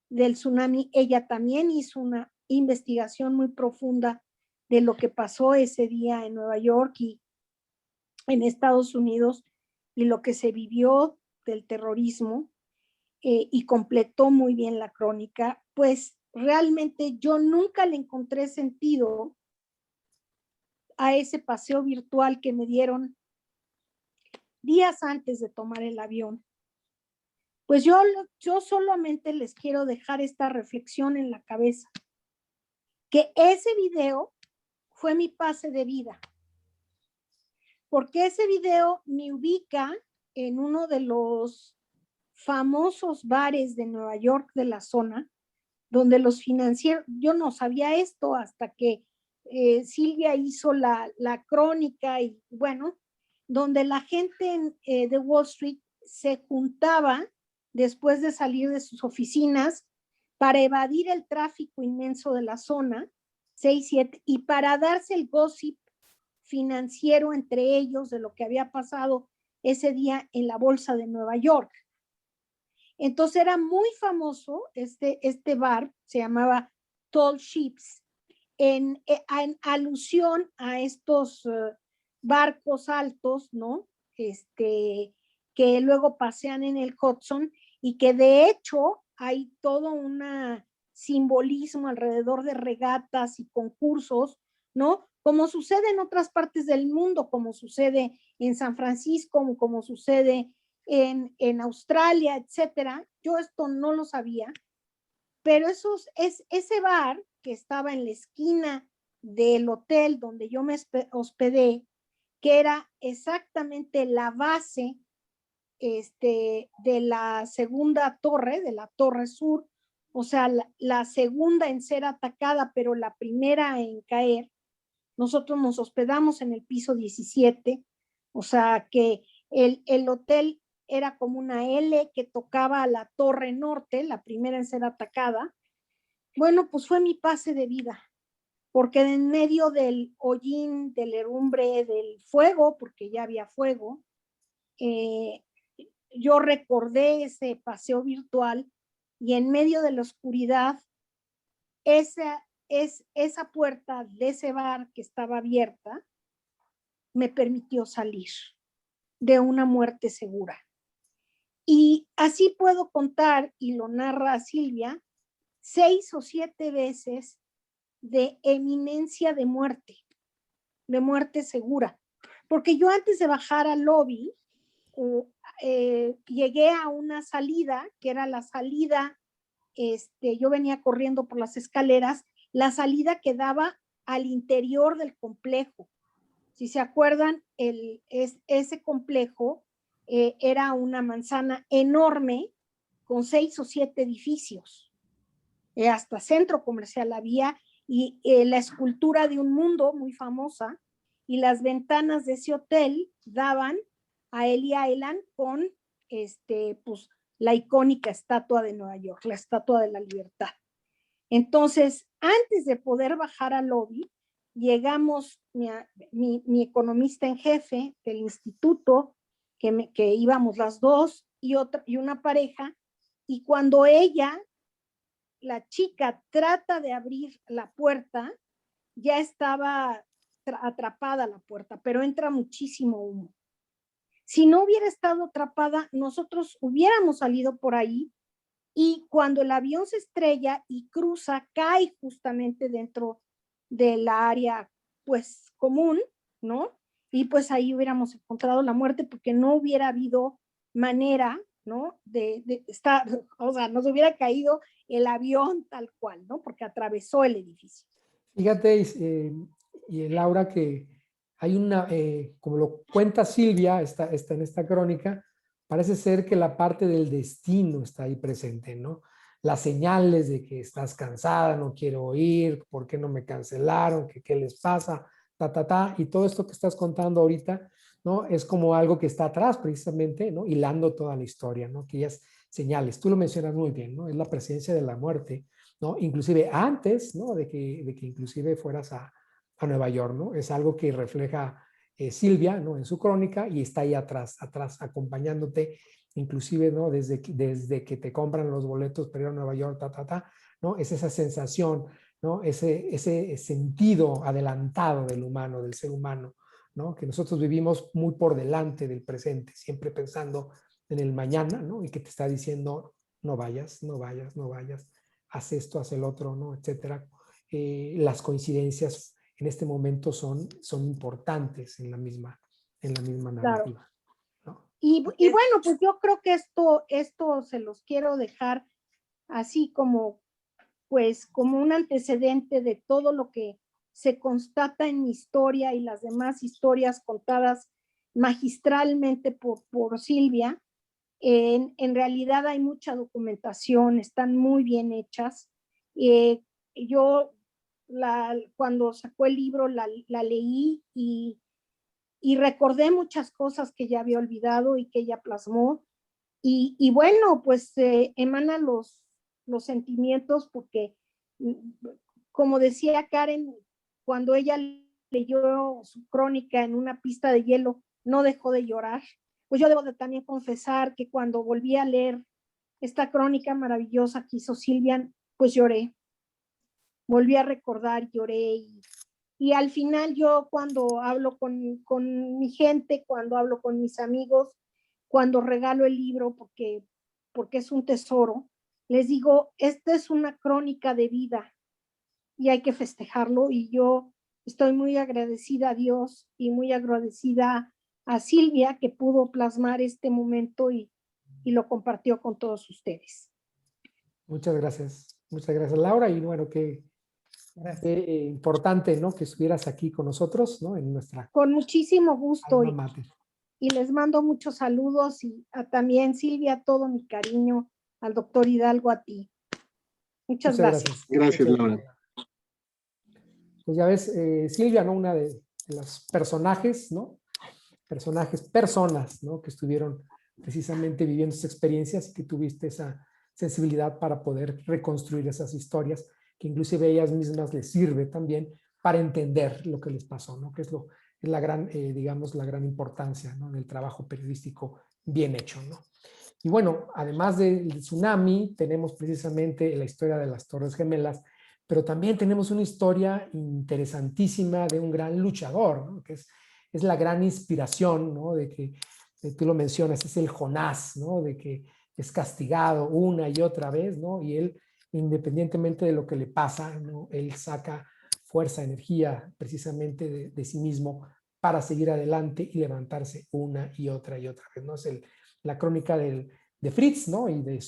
del tsunami, ella también hizo una investigación muy profunda de lo que pasó ese día en Nueva York y en Estados Unidos, y lo que se vivió del terrorismo, y completó muy bien la crónica. Pues realmente yo nunca le encontré sentido a ese paseo virtual que me dieron días antes de tomar el avión. Pues yo solamente les quiero dejar esta reflexión en la cabeza, que ese video fue mi pase de vida, porque ese video me ubica en uno de los famosos bares de Nueva York, de la zona, donde los financieros, yo no sabía esto hasta que Silvia hizo la crónica, y bueno, donde la gente de Wall Street se juntaba después de salir de sus oficinas para evadir el tráfico inmenso de la zona 6-7 y para darse el gossip financiero entre ellos de lo que había pasado ese día en la bolsa de Nueva York. Entonces era muy famoso este bar, se llamaba Tall Ships, en alusión a estos barcos altos, ¿no? Que luego pasean en el Hudson, y que de hecho hay todo un simbolismo alrededor de regatas y concursos, ¿no? Como sucede en otras partes del mundo, como sucede en San Francisco, como sucede en Australia, etcétera. Yo esto no lo sabía, pero ese bar que estaba en la esquina del hotel donde yo me hospedé, que era exactamente la base de la segunda torre, de la Torre Sur, o sea, la segunda en ser atacada, pero la primera en caer. Nosotros nos hospedamos en el piso 17, o sea que el hotel era como una L que tocaba a la Torre Norte, la primera en ser atacada. Bueno, pues fue mi pase de vida, porque en medio del hollín, del herrumbre, del fuego, porque ya había fuego, yo recordé ese paseo virtual, y en medio de la oscuridad, esa puerta de ese bar que estaba abierta me permitió salir de una muerte segura. Y así puedo contar, y lo narra Silvia, 6 o 7 veces de eminencia de muerte segura. Porque yo antes de bajar al lobby, llegué a una salida, que era la salida, yo venía corriendo por las escaleras, la salida que daba al interior del complejo. Si se acuerdan, ese complejo era una manzana enorme con 6 o 7 edificios. Hasta centro comercial había, y la escultura de un mundo muy famosa, y las ventanas de ese hotel daban a Ellis Island con pues, la icónica estatua de Nueva York, la Estatua de la Libertad. Entonces, antes de poder bajar al lobby, llegamos, mi economista en jefe del instituto, que íbamos las dos, y una pareja, y cuando ella, la chica, trata de abrir la puerta, ya estaba atrapada la puerta, pero entra muchísimo humo. Si no hubiera estado atrapada, nosotros hubiéramos salido por ahí, y cuando el avión se estrella y cruza, cae justamente dentro de la área, pues, común, ¿no? Y pues ahí hubiéramos encontrado la muerte, porque no hubiera habido manera, ¿no? De estar, o sea, nos hubiera caído el avión tal cual, ¿no? Porque atravesó el edificio. Fíjate, y Laura, que hay una, como lo cuenta Silvia, está en esta crónica, parece ser que la parte del destino está ahí presente, ¿no? Las señales de que estás cansada, no quiero ir, ¿por qué no me cancelaron? ¿Qué les pasa? Y todo esto que estás contando ahorita ¿no? Es como algo que está atrás precisamente, ¿no? Hilando toda la historia, ¿no? Aquellas señales, tú lo mencionas muy bien, ¿no? Es la presencia de la muerte, ¿no? Inclusive antes, ¿no? De que inclusive fueras a Nueva York, ¿no? Es algo que refleja Silvia, ¿no? En su crónica y está ahí atrás acompañándote, inclusive, ¿no? Desde que te compran los boletos para ir a Nueva York, ¿no? Es esa sensación, ¿no? Ese sentido adelantado del humano, del ser humano, ¿no? Que nosotros vivimos muy por delante del presente, siempre pensando en el mañana, ¿no? Y que te está diciendo, no vayas, no vayas, no vayas, haz esto, haz el otro, ¿no? Etcétera. Las coincidencias en este momento son importantes en la misma narrativa. Claro. ¿No? Y bueno, pues yo creo que esto se los quiero dejar así como, pues, como un antecedente de todo lo que se constata en mi historia y las demás historias contadas magistralmente por Silvia. En realidad hay mucha documentación, están muy bien hechas. Yo cuando sacó el libro la leí y recordé muchas cosas que ya había olvidado y que ella plasmó. Y bueno, pues emanan los sentimientos porque, como decía Karen, cuando ella leyó su crónica en una pista de hielo, no dejó de llorar. Pues yo debo de también confesar que cuando volví a leer esta crónica maravillosa que hizo Silvia, pues lloré. Volví a recordar, lloré y al final yo cuando hablo con mi gente, cuando hablo con mis amigos, cuando regalo el libro porque es un tesoro, les digo, esta es una crónica de vida y hay que festejarlo y yo estoy muy agradecida a Dios y muy agradecida a Silvia que pudo plasmar este momento y lo compartió con todos ustedes. Muchas gracias, Laura, y bueno, qué importante, ¿no? Que estuvieras aquí con nosotros, ¿no? En nuestra... Con muchísimo gusto y les mando muchos saludos y también Silvia, todo mi cariño, al doctor Hidalgo, a ti. Muchas gracias. Gracias, Laura. Pues ya ves, Silvia, ¿no? Una de los personajes, ¿no? Personas, ¿no? Que estuvieron precisamente viviendo esas experiencias y que tuviste esa sensibilidad para poder reconstruir esas historias, que inclusive a ellas mismas les sirve también para entender lo que les pasó, ¿no? Que es la gran, digamos, la gran importancia, ¿no? Del trabajo periodístico bien hecho, ¿no? Y bueno, además del tsunami, tenemos precisamente la historia de las Torres Gemelas, pero también tenemos una historia interesantísima de un gran luchador, ¿no? Que es la gran inspiración, ¿no? De que tú lo mencionas, es el Jonás, ¿no? De que es castigado una y otra vez, ¿no? Y él, independientemente de lo que le pasa, ¿no? Él saca fuerza, energía precisamente de sí mismo para seguir adelante y levantarse una y otra vez, ¿no? Es la crónica de Fritz, ¿no? Y de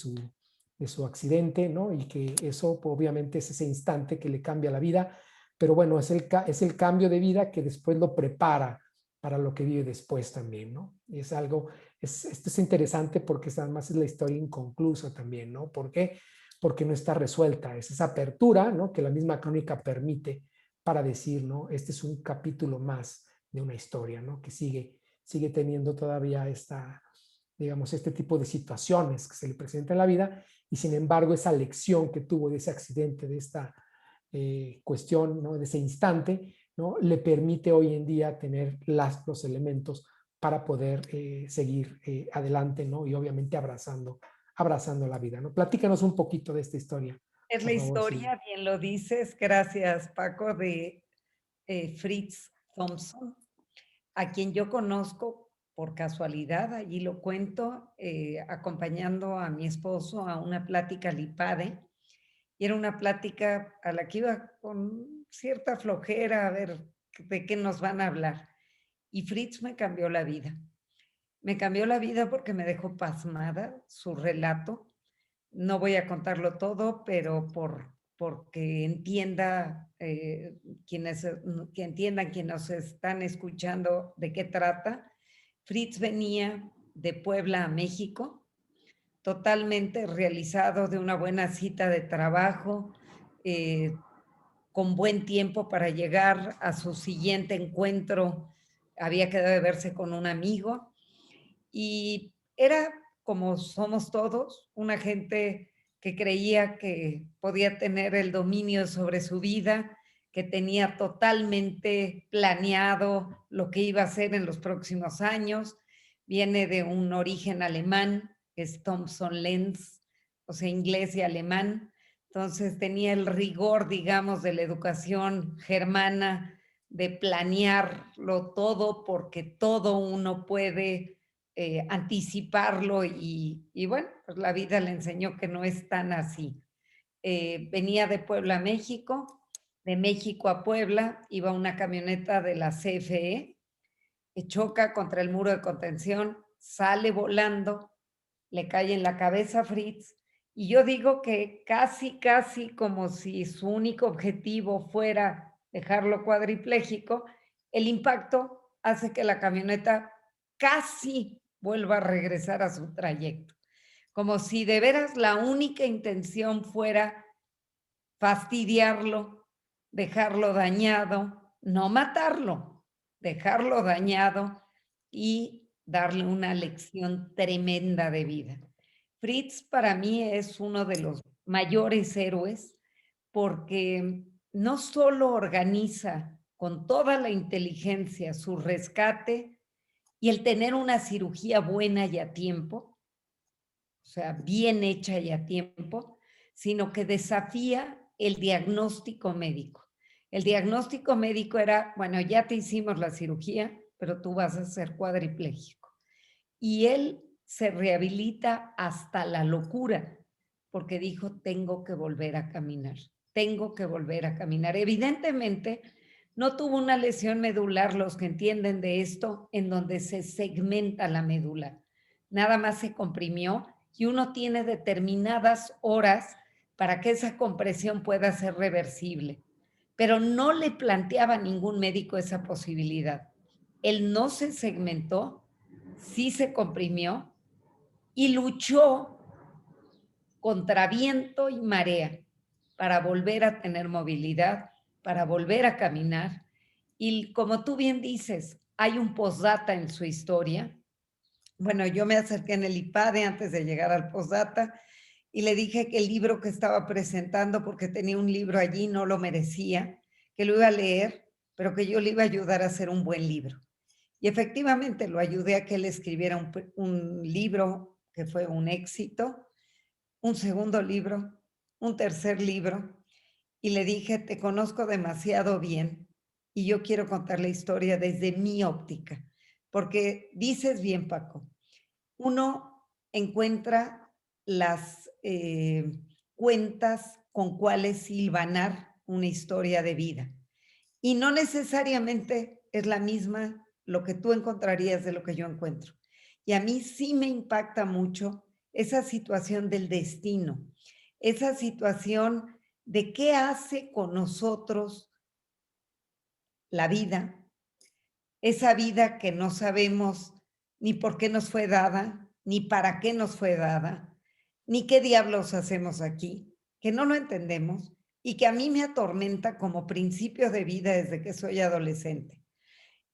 su accidente, ¿no? Y que eso pues, obviamente es ese instante que le cambia la vida, pero bueno, es el cambio de vida que después lo prepara para lo que vive después también, ¿no? Y es algo, esto es interesante porque además es la historia inconclusa también, ¿no? ¿Por qué? Porque no está resuelta, es esa apertura, ¿no? Que la misma crónica permite para decir, ¿no? Este es un capítulo más de una historia, ¿no? Que sigue teniendo todavía digamos, este tipo de situaciones que se le presentan en la vida y sin embargo esa lección que tuvo de ese accidente, de esta cuestión, ¿no? De ese instante, ¿no? Le permite hoy en día tener los elementos para poder seguir adelante, ¿no? Y obviamente abrazando la vida, ¿no? Platícanos un poquito de esta historia. Es la historia, sí. Bien lo dices, gracias Paco, de Fritz Thompson, a quien yo conozco por casualidad, allí lo cuento, acompañando a mi esposo a una plática al IPADE, y era una plática a la que iba con cierta flojera a ver de qué nos van a hablar. Y Fritz me cambió la vida. Me cambió la vida porque me dejó pasmada su relato. No voy a contarlo todo, pero porque entienda que entiendan quienes nos están escuchando de qué trata. Fritz venía de Puebla a México, totalmente realizado de una buena cita de trabajo, con buen tiempo para llegar a su siguiente encuentro había quedado de verse con un amigo y era, como somos todos, una gente que creía que podía tener el dominio sobre su vida, que tenía totalmente planeado lo que iba a hacer en los próximos años. Viene de un origen alemán, que es Thomson Lenz, o sea, inglés y alemán. Entonces tenía el rigor, digamos, de la educación germana, de planearlo todo, porque todo uno puede anticiparlo y bueno, pues la vida le enseñó que no es tan así. Venía de Puebla a México, de México a Puebla, iba una camioneta de la CFE, que choca contra el muro de contención, sale volando, le cae en la cabeza a Fritz, y yo digo que casi como si su único objetivo fuera dejarlo cuadripléjico, el impacto hace que la camioneta casi vuelva a regresar a su trayecto. Como si de veras la única intención fuera fastidiarlo, dejarlo dañado, no matarlo, dejarlo dañado y darle una lección tremenda de vida. Fritz para mí es uno de los mayores héroes porque no solo organiza con toda la inteligencia su rescate y el tener una cirugía buena y a tiempo, o sea, bien hecha y a tiempo, sino que desafía el diagnóstico médico. El diagnóstico médico era, bueno, ya te hicimos la cirugía, pero tú vas a ser cuadripléjico. Y él se rehabilita hasta la locura, porque dijo, tengo que volver a caminar, tengo que volver a caminar. Evidentemente, no tuvo una lesión medular, los que entienden de esto, en donde se segmenta la médula. Nada más se comprimió y uno tiene determinadas horas para que esa compresión pueda ser reversible. Pero no le planteaba a ningún médico esa posibilidad. Él no se segmentó, sí se comprimió y luchó contra viento y marea para volver a tener movilidad, para volver a caminar. Y como tú bien dices, hay un postdata en su historia. Bueno, yo me acerqué en el IPADE antes de llegar al postdata y le dije que el libro que estaba presentando, porque tenía un libro allí, no lo merecía, que lo iba a leer, pero que yo le iba a ayudar a hacer un buen libro. Y efectivamente lo ayudé a que él escribiera un libro que fue un éxito, un segundo libro, un tercer libro, y le dije, te conozco demasiado bien y yo quiero contar la historia desde mi óptica, porque dices bien, Paco, uno encuentra las cuentas con cuales silvanar una historia de vida y no necesariamente es la misma lo que tú encontrarías de lo que yo encuentro. Y a mí sí me impacta mucho esa situación del destino, esa situación de qué hace con nosotros la vida, esa vida que no sabemos ni por qué nos fue dada, ni para qué nos fue dada, ni qué diablos hacemos aquí, que no lo entendemos y que a mí me atormenta como principio de vida desde que soy adolescente.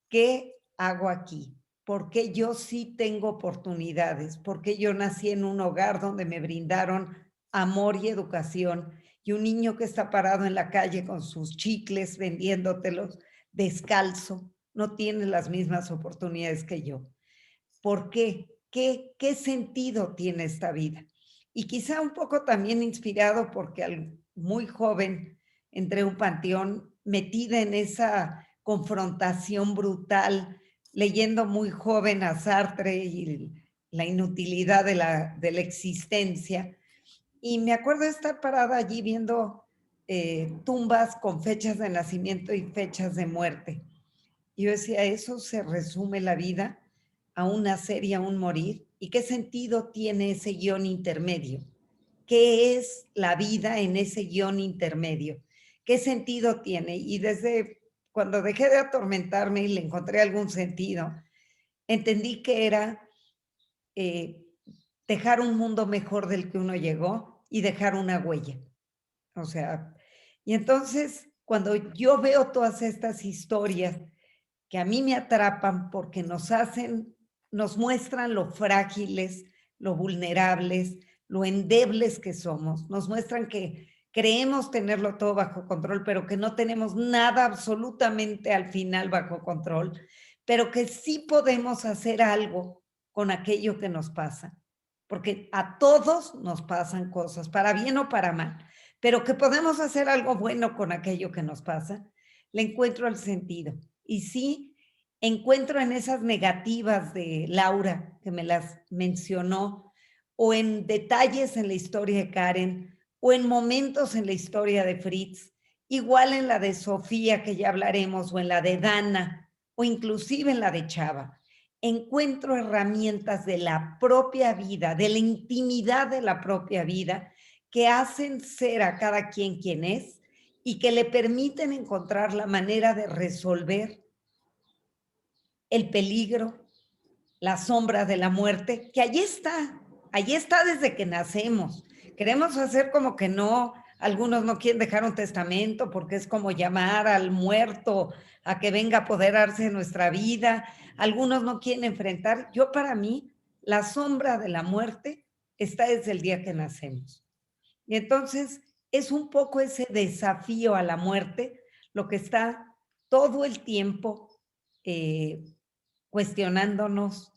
¿Qué hago aquí? ¿Por qué yo sí tengo oportunidades? ¿Por qué yo nací en un hogar donde me brindaron amor y educación? Y un niño que está parado en la calle con sus chicles vendiéndotelos descalzo no tiene las mismas oportunidades que yo. ¿Por qué? ¿Qué sentido tiene esta vida? Y quizá un poco también inspirado porque al muy joven entré a un panteón metida en esa confrontación brutal, leyendo muy joven a Sartre y la inutilidad de la existencia. Y me acuerdo de estar parada allí viendo tumbas con fechas de nacimiento y fechas de muerte. Y yo decía, ¿eso se resume la vida a un nacer y a un morir? ¿Y qué sentido tiene ese guión intermedio? ¿Qué es la vida en ese guión intermedio? ¿Qué sentido tiene? Y desde cuando dejé de atormentarme y le encontré algún sentido, entendí que era dejar un mundo mejor del que uno llegó y dejar una huella. O sea, y entonces cuando yo veo todas estas historias que a mí me atrapan porque nos muestran lo frágiles, lo vulnerables, lo endebles que somos. Nos muestran que creemos tenerlo todo bajo control, pero que no tenemos nada absolutamente al final bajo control, pero que sí podemos hacer algo con aquello que nos pasa. Porque a todos nos pasan cosas, para bien o para mal, pero que podemos hacer algo bueno con aquello que nos pasa, le encuentro el sentido. Y sí, encuentro en esas negativas de Laura, que me las mencionó, o en detalles en la historia de Karen, o en momentos en la historia de Fritz, igual en la de Sofía, que ya hablaremos, o en la de Dana, o inclusive en la de Chava. Encuentro herramientas de la propia vida, de la intimidad de la propia vida, que hacen ser a cada quien es y que le permiten encontrar la manera de resolver el peligro, la sombra de la muerte, que allí está desde que nacemos. Queremos hacer como que no, algunos no quieren dejar un testamento porque es como llamar al muerto a que venga a apoderarse de nuestra vida. Algunos no quieren enfrentar. Yo, para mí, la sombra de la muerte está desde el día que nacemos. Y entonces es un poco ese desafío a la muerte lo que está todo el tiempo cuestionándonos,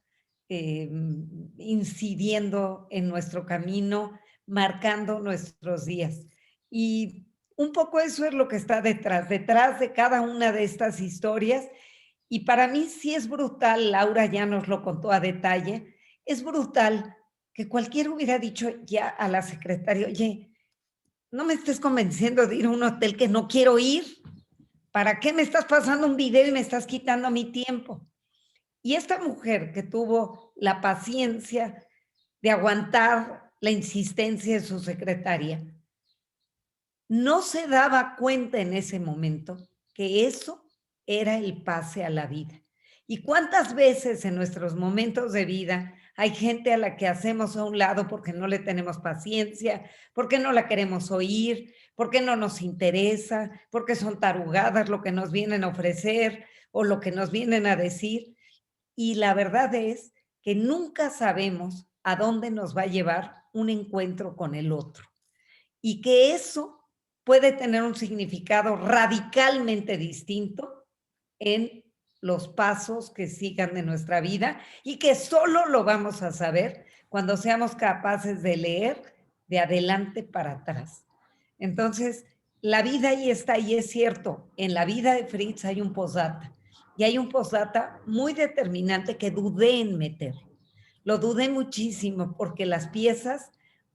incidiendo en nuestro camino, marcando nuestros días. Y un poco eso es lo que está detrás de cada una de estas historias. Y para mí sí es brutal, Laura ya nos lo contó a detalle, es brutal que cualquiera hubiera dicho ya a la secretaria, oye, no me estés convenciendo de ir a un hotel que no quiero ir. ¿Para qué me estás pasando un video y me estás quitando mi tiempo? Y esta mujer que tuvo la paciencia de aguantar la insistencia de su secretaria, no se daba cuenta en ese momento que eso era el pase a la vida. ¿Y cuántas veces en nuestros momentos de vida hay gente a la que hacemos a un lado porque no le tenemos paciencia, porque no la queremos oír, porque no nos interesa, porque son tarugadas lo que nos vienen a ofrecer o lo que nos vienen a decir? Y la verdad es que nunca sabemos a dónde nos va a llevar un encuentro con el otro. Y que eso puede tener un significado radicalmente distinto en los pasos que sigan de nuestra vida y que solo lo vamos a saber cuando seamos capaces de leer de adelante para atrás. Entonces, la vida ahí está, y es cierto, en la vida de Fritz hay un postdata, y hay un postdata muy determinante que dudé en meter. Lo dudé muchísimo porque las piezas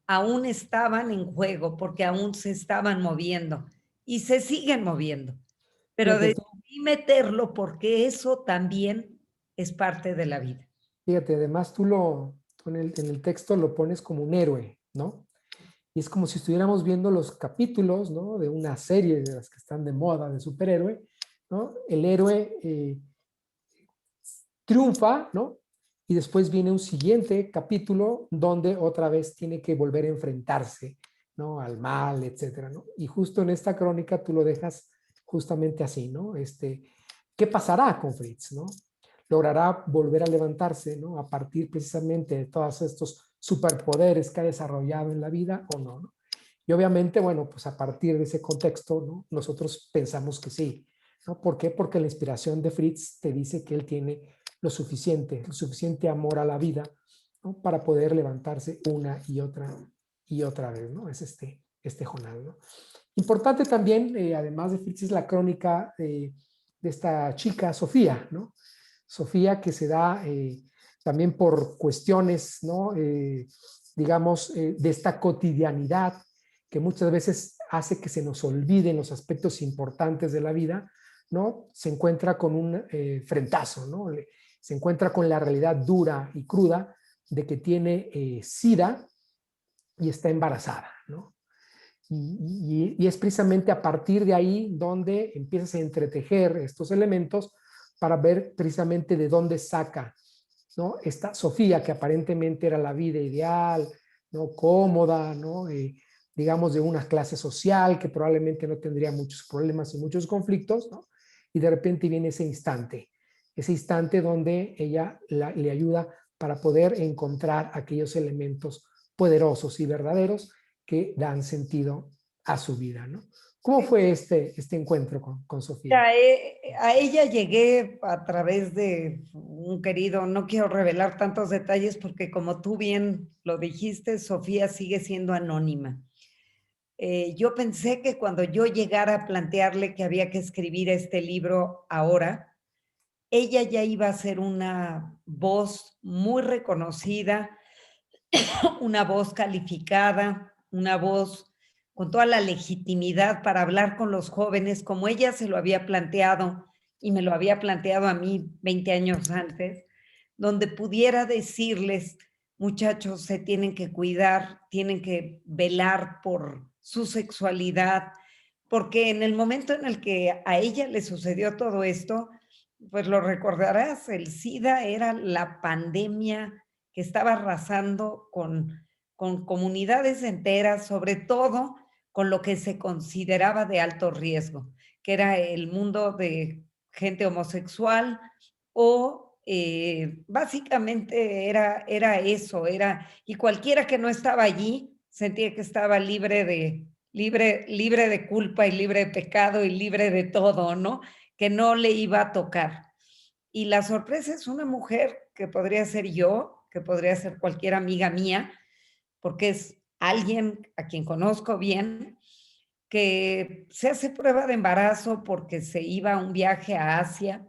aún estaban en juego, porque aún se estaban moviendo y se siguen moviendo. Pero decidí meterlo porque eso también es parte de la vida. Fíjate, además tú en el texto lo pones como un héroe, ¿no? Y es como si estuviéramos viendo los capítulos, ¿no? De una serie de las que están de moda de superhéroe, ¿no? El héroe triunfa, ¿no? Y después viene un siguiente capítulo donde otra vez tiene que volver a enfrentarse, ¿no? Al mal, etcétera, ¿no? Y justo en esta crónica tú lo dejas justamente así, ¿no? ¿Qué pasará con Fritz, ¿no? ¿Logrará volver a levantarse, ¿no? A partir precisamente de todos estos superpoderes que ha desarrollado en la vida o no, ¿no? Y obviamente, bueno, pues a partir de ese contexto, ¿no? Nosotros pensamos que sí, ¿no? ¿Por qué? Porque la inspiración de Fritz te dice que él tiene lo suficiente amor a la vida, ¿no? Para poder levantarse una y otra vez, ¿no? Es este Jonás, ¿no? Importante también, además de Fritz, es la crónica de esta chica, Sofía, ¿no? Sofía, que se da también por cuestiones, ¿no? Digamos, de esta cotidianidad que muchas veces hace que se nos olviden los aspectos importantes de la vida, ¿no? Se encuentra con un frentazo, ¿no? Se encuentra con la realidad dura y cruda de que tiene SIDA y está embarazada, ¿no? Y es precisamente a partir de ahí donde empiezas a entretejer estos elementos para ver precisamente de dónde saca, ¿no? Esta Sofía, que aparentemente era la vida ideal, ¿no? Cómoda, ¿no? Digamos de una clase social que probablemente no tendría muchos problemas y muchos conflictos, ¿no? Y de repente viene ese instante ese instante donde ella le ayuda para poder encontrar aquellos elementos poderosos y verdaderos que dan sentido a su vida, ¿no? ¿Cómo fue este encuentro con Sofía? A ella llegué a través de un querido, no quiero revelar tantos detalles porque como tú bien lo dijiste, Sofía sigue siendo anónima. Yo pensé que cuando yo llegara a plantearle que había que escribir este libro ahora, ella ya iba a ser una voz muy reconocida, una voz calificada, una voz con toda la legitimidad para hablar con los jóvenes, como ella se lo había planteado y me lo había planteado a mí 20 años antes, donde pudiera decirles, muchachos, se tienen que cuidar, tienen que velar por su sexualidad, porque en el momento en el que a ella le sucedió todo esto, pues lo recordarás, el SIDA era la pandemia que estaba arrasando con comunidades enteras, sobre todo con lo que se consideraba de alto riesgo, que era el mundo de gente homosexual o básicamente era eso, y cualquiera que no estaba allí sentía que estaba libre de culpa y libre de pecado y libre de todo, ¿no? Que no le iba a tocar. Y la sorpresa es una mujer que podría ser yo, que podría ser cualquier amiga mía, porque es alguien a quien conozco bien, que se hace prueba de embarazo porque se iba a un viaje a Asia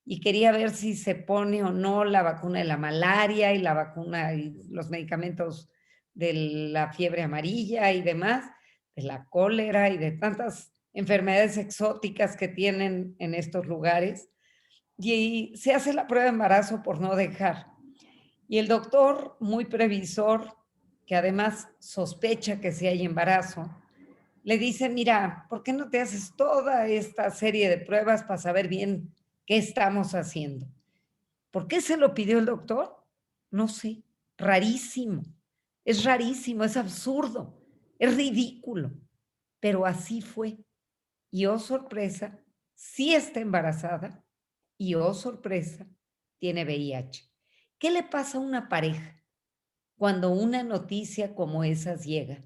y quería ver si se pone o no la vacuna de la malaria y la vacuna y los medicamentos de la fiebre amarilla y demás, de la cólera y de tantas enfermedades exóticas que tienen en estos lugares. Y se hace la prueba de embarazo por no dejar. Y el doctor, muy previsor, que además sospecha que si hay embarazo, le dice, mira, ¿por qué no te haces toda esta serie de pruebas para saber bien qué estamos haciendo? ¿Por qué se lo pidió el doctor? No sé, rarísimo. Es rarísimo, es absurdo, es ridículo, pero así fue. Y oh sorpresa, sí está embarazada y oh sorpresa, tiene VIH. ¿Qué le pasa a una pareja cuando una noticia como esas llega?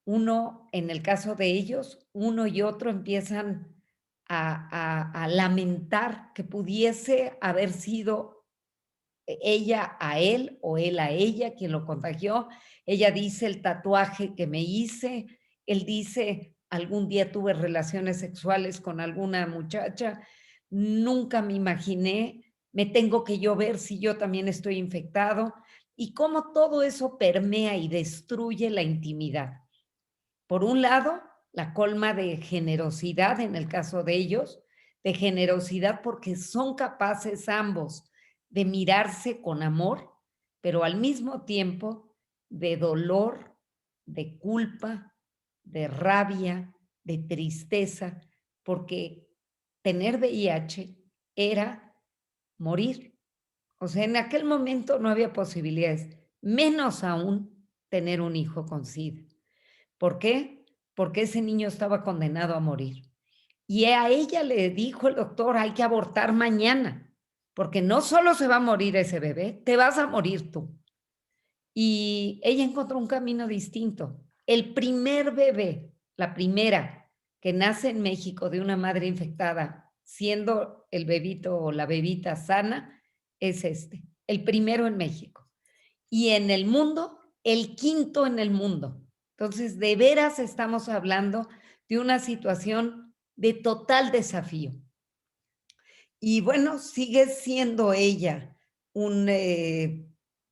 Uno, en el caso de ellos, uno y otro empiezan a lamentar que pudiese haber sido ella a él o él a ella quien lo contagió. Ella dice el tatuaje que me hice, él dice algún día tuve relaciones sexuales con alguna muchacha, nunca me imaginé, me tengo que yo ver si yo también estoy infectado y cómo todo eso permea y destruye la intimidad. Por un lado, la colma de generosidad en el caso de ellos, de generosidad porque son capaces ambos de mirarse con amor, pero al mismo tiempo de dolor, de culpa, de rabia, de tristeza, porque tener VIH era morir. O sea, en aquel momento no había posibilidades, menos aún tener un hijo con SIDA. ¿Por qué? Porque ese niño estaba condenado a morir. Y a ella le dijo el doctor, hay que abortar mañana, porque no solo se va a morir ese bebé, te vas a morir tú. Y ella encontró un camino distinto. El primer bebé, la primera que nace en México de una madre infectada, siendo el bebito o la bebita sana, es este, el primero en México. Y en el mundo, el quinto en el mundo. Entonces, de veras estamos hablando de una situación de total desafío. Y bueno, sigue siendo ella un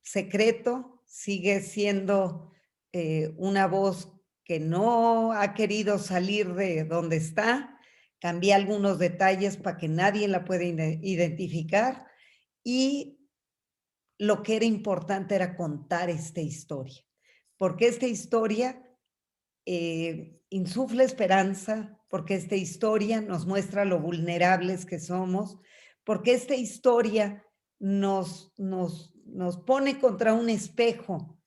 secreto, sigue siendo una voz que no ha querido salir de donde está. Cambié algunos detalles para que nadie la pueda identificar y lo que era importante era contar esta historia, porque esta historia insufla esperanza, porque esta historia nos muestra lo vulnerables que somos, porque esta historia nos pone contra un espejo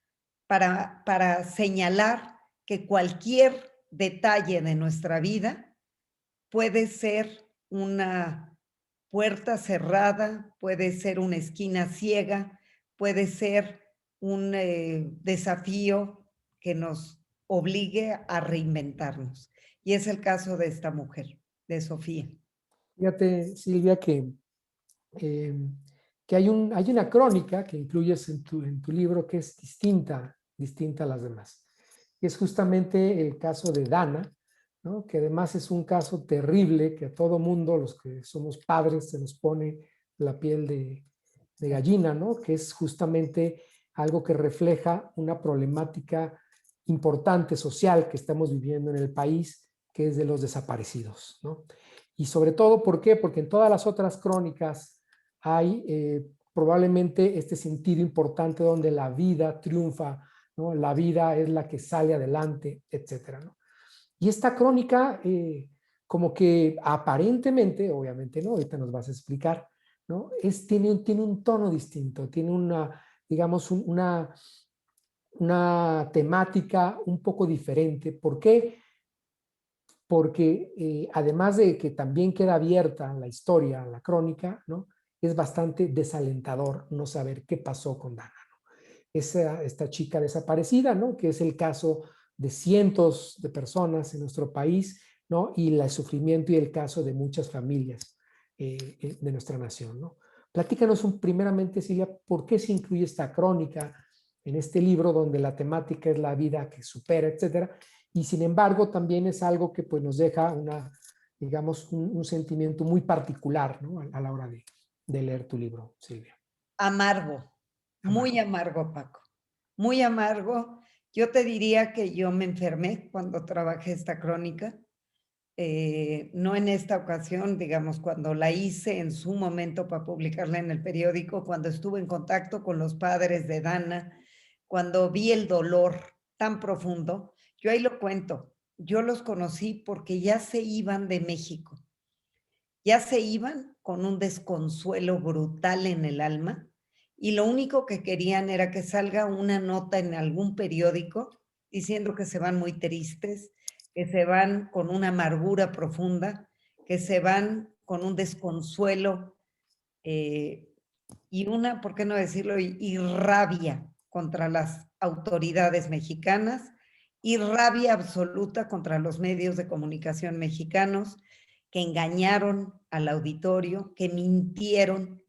para señalar que cualquier detalle de nuestra vida puede ser una puerta cerrada, puede ser una esquina ciega, puede ser un desafío que nos obligue a reinventarnos. Y es el caso de esta mujer, de Sofía. Fíjate, Silvia, eh, que hay una crónica que incluyes en tu libro que es distinta a las demás. Y es justamente el caso de Dana, ¿no? Que además es un caso terrible que a todo mundo, los que somos padres, se nos pone la piel de gallina, ¿no? Que es justamente algo que refleja una problemática importante social que estamos viviendo en el país, que es de los desaparecidos, ¿no? Y sobre todo, ¿por qué? Porque en todas las otras crónicas hay probablemente este sentido importante donde la vida triunfa, ¿no? La vida es la que sale adelante, etcétera, ¿no? Y esta crónica, como que aparentemente, obviamente no, ahorita nos vas a explicar, ¿no? Tiene un tono distinto, tiene digamos, una temática un poco diferente. ¿Por qué? Porque además de que también queda abierta la historia, la crónica, ¿no? Es bastante desalentador no saber qué pasó con Dana, ¿no? Esta chica desaparecida, ¿no? Que es el caso de cientos de personas en nuestro país, ¿no? Y el sufrimiento y el caso de muchas familias de nuestra nación, ¿no? Platícanos primeramente, Silvia, ¿por qué se incluye esta crónica en este libro donde la temática es la vida que supera, etcétera? Y sin embargo, también es algo que pues, nos deja digamos, un sentimiento muy particular, ¿no? A la hora de leer tu libro, Silvia. Amargo, muy amargo, Paco, muy amargo. Yo te diría que yo me enfermé cuando trabajé esta crónica. No en esta ocasión, digamos, cuando la hice en su momento para publicarla en el periódico, cuando estuve en contacto con los padres de Dana, cuando vi el dolor tan profundo, yo ahí lo cuento, yo los conocí porque ya se iban de México, ya se iban con un desconsuelo brutal en el alma y lo único que querían era que salga una nota en algún periódico diciendo que se van muy tristes, que se van con una amargura profunda, que se van con un desconsuelo y una, ¿por qué no decirlo? Y rabia contra las autoridades mexicanas y rabia absoluta contra los medios de comunicación mexicanos que engañaron al auditorio, que mintieron.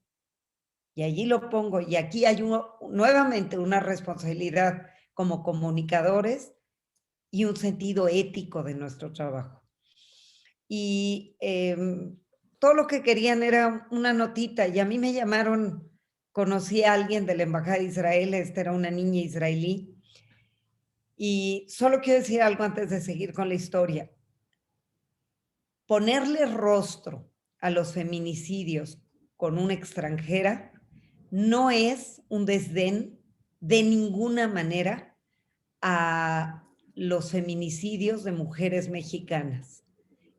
Y allí lo pongo, y aquí hay nuevamente una responsabilidad como comunicadores y un sentido ético de nuestro trabajo. Y todo lo que querían era una notita, y a mí me llamaron, conocí a alguien de la Embajada de Israel, esta era una niña israelí, y solo quiero decir algo antes de seguir con la historia. Ponerle rostro a los feminicidios con una extranjera no es un desdén de ninguna manera a los feminicidios de mujeres mexicanas.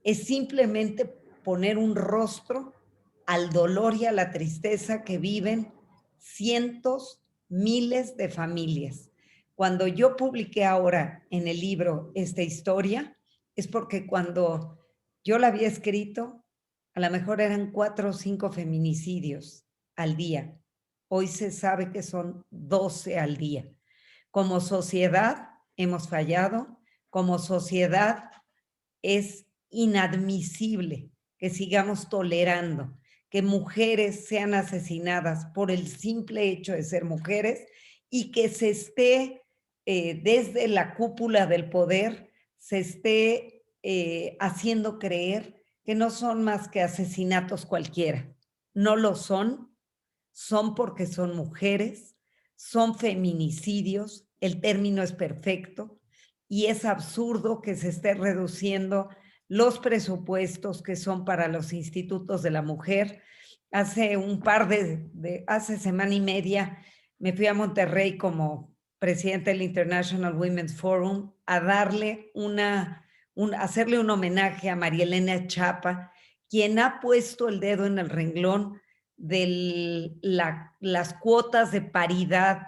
Es simplemente poner un rostro al dolor y a la tristeza que viven cientos, miles de familias. Cuando yo publiqué ahora en el libro esta historia, es porque cuando yo la había escrito, a lo mejor eran 4 o 5 feminicidios al día. Hoy se sabe que son 12 al día. Como sociedad hemos fallado, como sociedad es inadmisible que sigamos tolerando que mujeres sean asesinadas por el simple hecho de ser mujeres y que se esté desde la cúpula del poder, se esté haciendo creer que no son más que asesinatos cualquiera. No lo son, son porque son mujeres, son feminicidios, el término es perfecto y es absurdo que se esté reduciendo los presupuestos que son para los institutos de la mujer. Hace hace semana y media me fui a Monterrey como presidente del International Women's Forum a darle hacerle un homenaje a María Elena Chapa, quien ha puesto el dedo en el renglón de las cuotas de paridad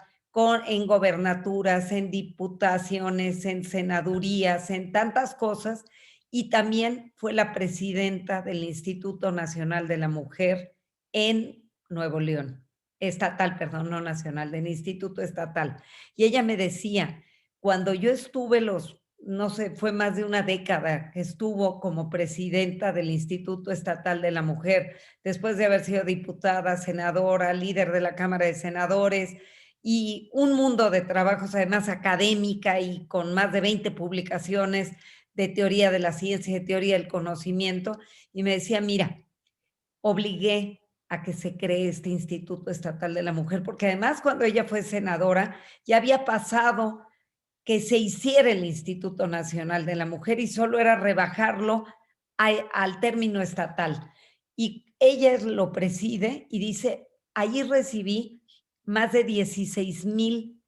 en gobernaturas, en diputaciones, en senadurías, en tantas cosas, y también fue la presidenta del Instituto Nacional de la Mujer en Nuevo León, estatal, perdón, no nacional, del Instituto Estatal. Y ella me decía, cuando yo estuve no sé, fue más de una década que estuvo como presidenta del Instituto Estatal de la Mujer, después de haber sido diputada, senadora, líder de la Cámara de Senadores, y un mundo de trabajos, además académica y con más de 20 publicaciones de teoría de la ciencia, de teoría del conocimiento, y me decía, mira, obligué a que se cree este Instituto Estatal de la Mujer, porque además cuando ella fue senadora ya había pasado que se hiciera el Instituto Nacional de la Mujer y solo era rebajarlo al término estatal. Y ella lo preside y dice, ahí recibí más de 16,000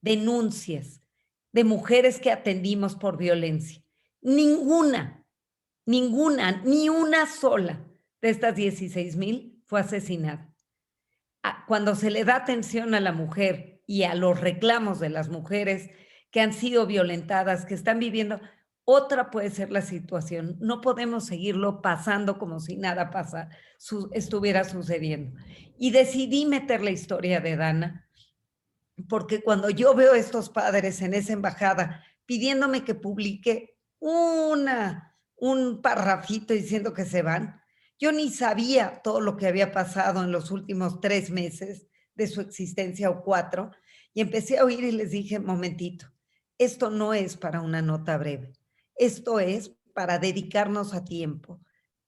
denuncias de mujeres que atendimos por violencia. Ninguna, ni una sola de estas 16,000 fue asesinada. Cuando se le da atención a la mujer y a los reclamos de las mujeres que han sido violentadas, que están viviendo, otra puede ser la situación. No podemos seguirlo pasando como si nada estuviera sucediendo. Y decidí meter la historia de Dana, porque cuando yo veo a estos padres en esa embajada pidiéndome que publique un parrafito diciendo que se van, yo ni sabía todo lo que había pasado en los últimos 3 meses de su existencia o 4, y empecé a oír y les dije, momentito, esto no es para una nota breve, esto es para dedicarnos a tiempo,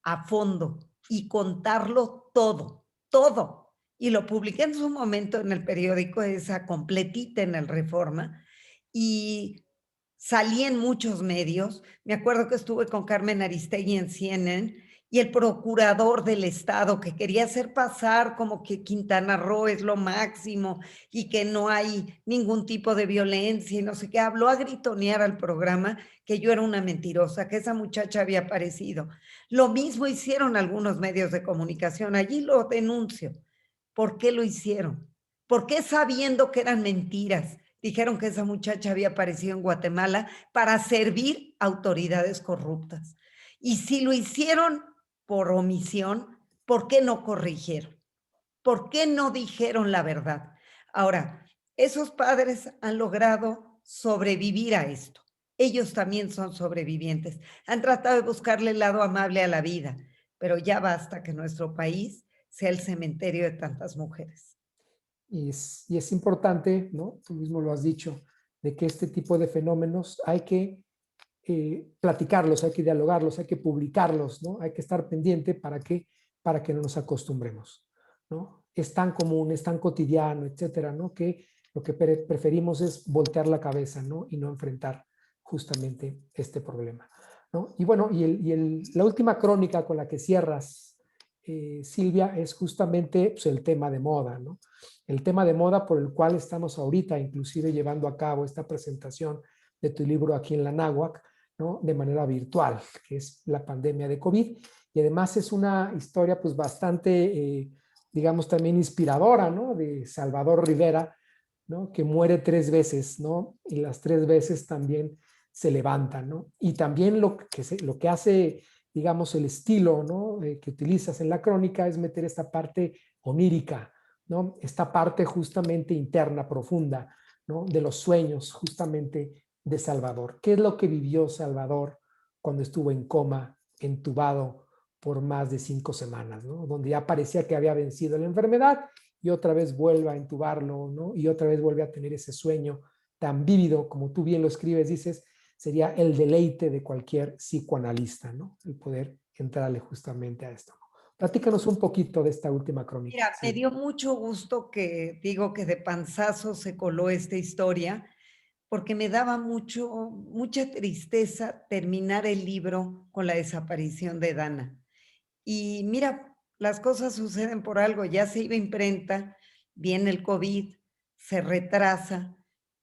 a fondo y contarlo todo, todo. Y lo publiqué en su momento en el periódico, esa completita en el Reforma, y salí en muchos medios. Me acuerdo que estuve con Carmen Aristegui en CNN y el procurador del estado que quería hacer pasar como que Quintana Roo es lo máximo y que no hay ningún tipo de violencia y no sé qué, habló a gritonear al programa que yo era una mentirosa, que esa muchacha había aparecido. Lo mismo hicieron algunos medios de comunicación, allí lo denuncio. ¿Por qué lo hicieron? ¿Por qué sabiendo que eran mentiras dijeron que esa muchacha había aparecido en Guatemala para servir a autoridades corruptas? Y si lo hicieron por omisión, ¿por qué no corrigieron? ¿Por qué no dijeron la verdad? Ahora, esos padres han logrado sobrevivir a esto. Ellos también son sobrevivientes. Han tratado de buscarle el lado amable a la vida, pero ya basta que nuestro país sea el cementerio de tantas mujeres. Y es importante, ¿no? Tú mismo lo has dicho, de que este tipo de fenómenos hay que platicarlos, hay que dialogarlos, hay que publicarlos, ¿no? Hay que estar pendiente para que no nos acostumbremos, ¿no? Es tan común, es tan cotidiano, etcétera, ¿no? Que lo que preferimos es voltear la cabeza, ¿no? Y no enfrentar justamente este problema, ¿no? Y bueno, la última crónica con la que cierras, Silvia, es justamente pues, el tema de moda, ¿no? El tema de moda por el cual estamos ahorita inclusive llevando a cabo esta presentación de tu libro aquí en la Náhuac, ¿no? De manera virtual, que es la pandemia de COVID. Y además es una historia pues bastante, digamos, también inspiradora, ¿no? De Salvador Rivera, ¿no? Que muere 3 veces, ¿no? Y las 3 veces también se levanta, ¿no? Y también lo que hace, digamos, el estilo, ¿no? Que utilizas en la crónica es meter esta parte onírica, ¿no? Esta parte justamente interna, profunda, ¿no? De los sueños justamente de Salvador. ¿Qué es lo que vivió Salvador cuando estuvo en coma, entubado por más de 5 semanas, ¿no? Donde ya parecía que había vencido la enfermedad y otra vez vuelve a entubarlo, ¿no? Y otra vez vuelve a tener ese sueño tan vívido, como tú bien lo escribes, dices, sería el deleite de cualquier psicoanalista, ¿no? El poder entrarle justamente a esto. Platícanos un poquito de esta última crónica. Mira, Sí. me dio mucho gusto que digo que de panzazo se coló esta historia, porque me daba mucha tristeza terminar el libro con la desaparición de Dana. Y mira, las cosas suceden por algo, ya se iba a imprenta, viene el COVID, se retrasa,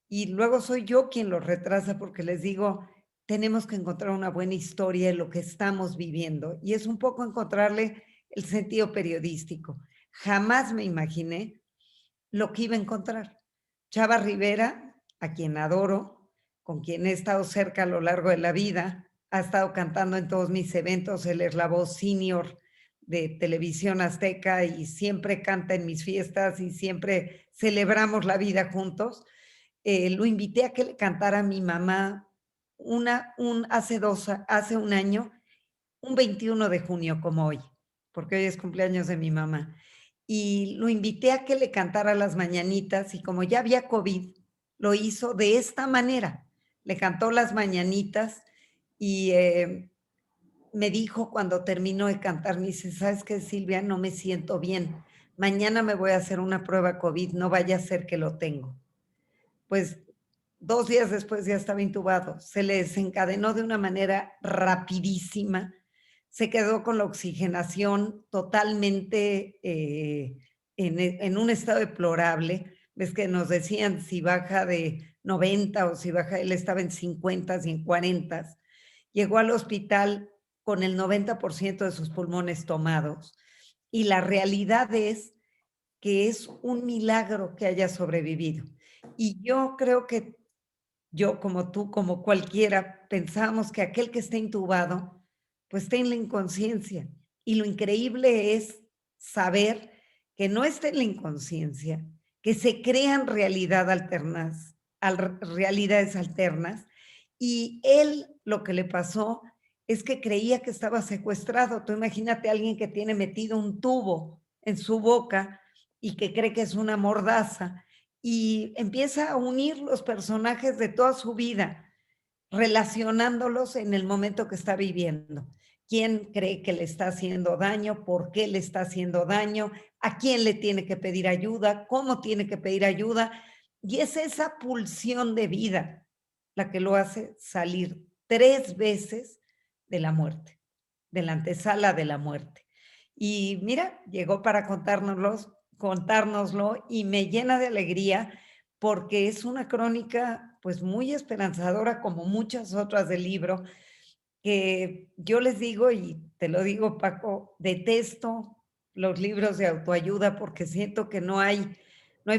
y luego soy yo quien lo retrasa porque les digo, tenemos que encontrar una buena historia de lo que estamos viviendo, y es un poco encontrarle el sentido periodístico. Jamás me imaginé lo que iba a encontrar. Chava Rivera, a quien adoro, con quien he estado cerca a lo largo de la vida, ha estado cantando en todos mis eventos, él es la voz senior de Televisión Azteca y siempre canta en mis fiestas y siempre celebramos la vida juntos. Lo invité a que le cantara a mi mamá hace un año, un 21 de junio como hoy, porque hoy es cumpleaños de mi mamá. Y lo invité a que le cantara las mañanitas y como ya había COVID, lo hizo de esta manera. Le cantó las mañanitas y me dijo cuando terminó de cantar, me dice, ¿sabes qué, Silvia? No me siento bien. Mañana me voy a hacer una prueba COVID, no vaya a ser que lo tengo. Pues 2 días después ya estaba intubado. Se le desencadenó de una manera rapidísima. Se quedó con la oxigenación totalmente en un estado deplorable. Ves que nos decían si baja de 90 o si baja, él estaba en 50 y en 40. Llegó al hospital con el 90% de sus pulmones tomados. Y la realidad es que es un milagro que haya sobrevivido. Y yo creo que yo, como tú, como cualquiera, pensamos que aquel que está intubado, pues está en la inconsciencia. Y lo increíble es saber que no está en la inconsciencia, que se crean realidades alternas. Y él lo que le pasó es que creía que estaba secuestrado. Tú imagínate a alguien que tiene metido un tubo en su boca y que cree que es una mordaza y empieza a unir los personajes de toda su vida, relacionándolos en el momento que está viviendo. ¿Quién cree que le está haciendo daño? ¿Por qué le está haciendo daño? ¿A quién le tiene que pedir ayuda? ¿Cómo tiene que pedir ayuda? Y es esa pulsión de vida la que lo hace salir 3 veces de la muerte, de la antesala de la muerte. Y mira, llegó para contárnoslo y me llena de alegría porque es una crónica pues muy esperanzadora como muchas otras del libro que yo les digo y te lo digo Paco, detesto los libros de autoayuda porque siento que no hay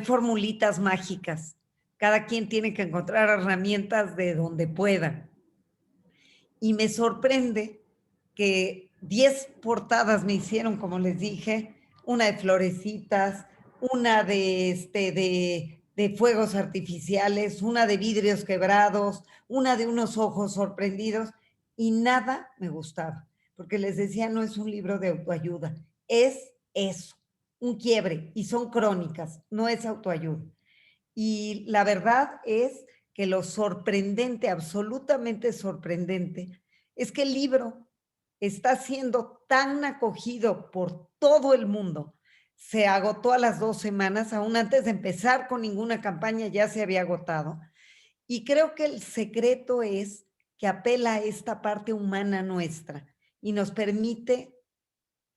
formulitas mágicas. Cada quien tiene que encontrar herramientas de donde pueda. Y me sorprende que 10 portadas me hicieron, como les dije, una de florecitas, una de fuegos artificiales, una de vidrios quebrados, una de unos ojos sorprendidos, y nada me gustaba, porque les decía, no es un libro de autoayuda, es eso, un quiebre, y son crónicas, no es autoayuda. Y la verdad es que lo sorprendente, absolutamente sorprendente, es que el libro está siendo tan acogido por todo el mundo. Se agotó a las 2 semanas, aún antes de empezar con ninguna campaña ya se había agotado. Y creo que el secreto es que apela a esta parte humana nuestra y nos permite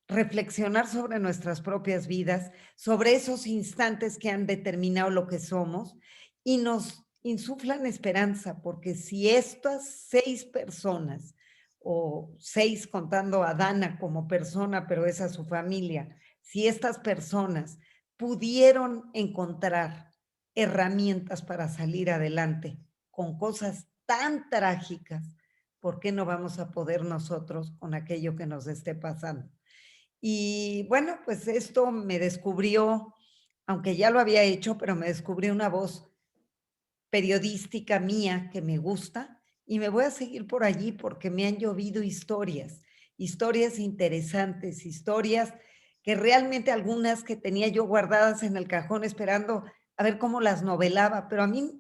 reflexionar sobre nuestras propias vidas, sobre esos instantes que han determinado lo que somos y nos insuflan esperanza, porque si estas 6 personas, o 6 contando a Dana como persona, pero es a su familia, si estas personas pudieron encontrar herramientas para salir adelante con cosas tan trágicas, ¿por qué no vamos a poder nosotros con aquello que nos esté pasando? Y bueno, pues esto me descubrió, aunque ya lo había hecho, pero me descubrió una voz periodística mía que me gusta y me voy a seguir por allí porque me han llovido historias interesantes, historias que realmente algunas que tenía yo guardadas en el cajón esperando a ver cómo las novelaba, pero a mí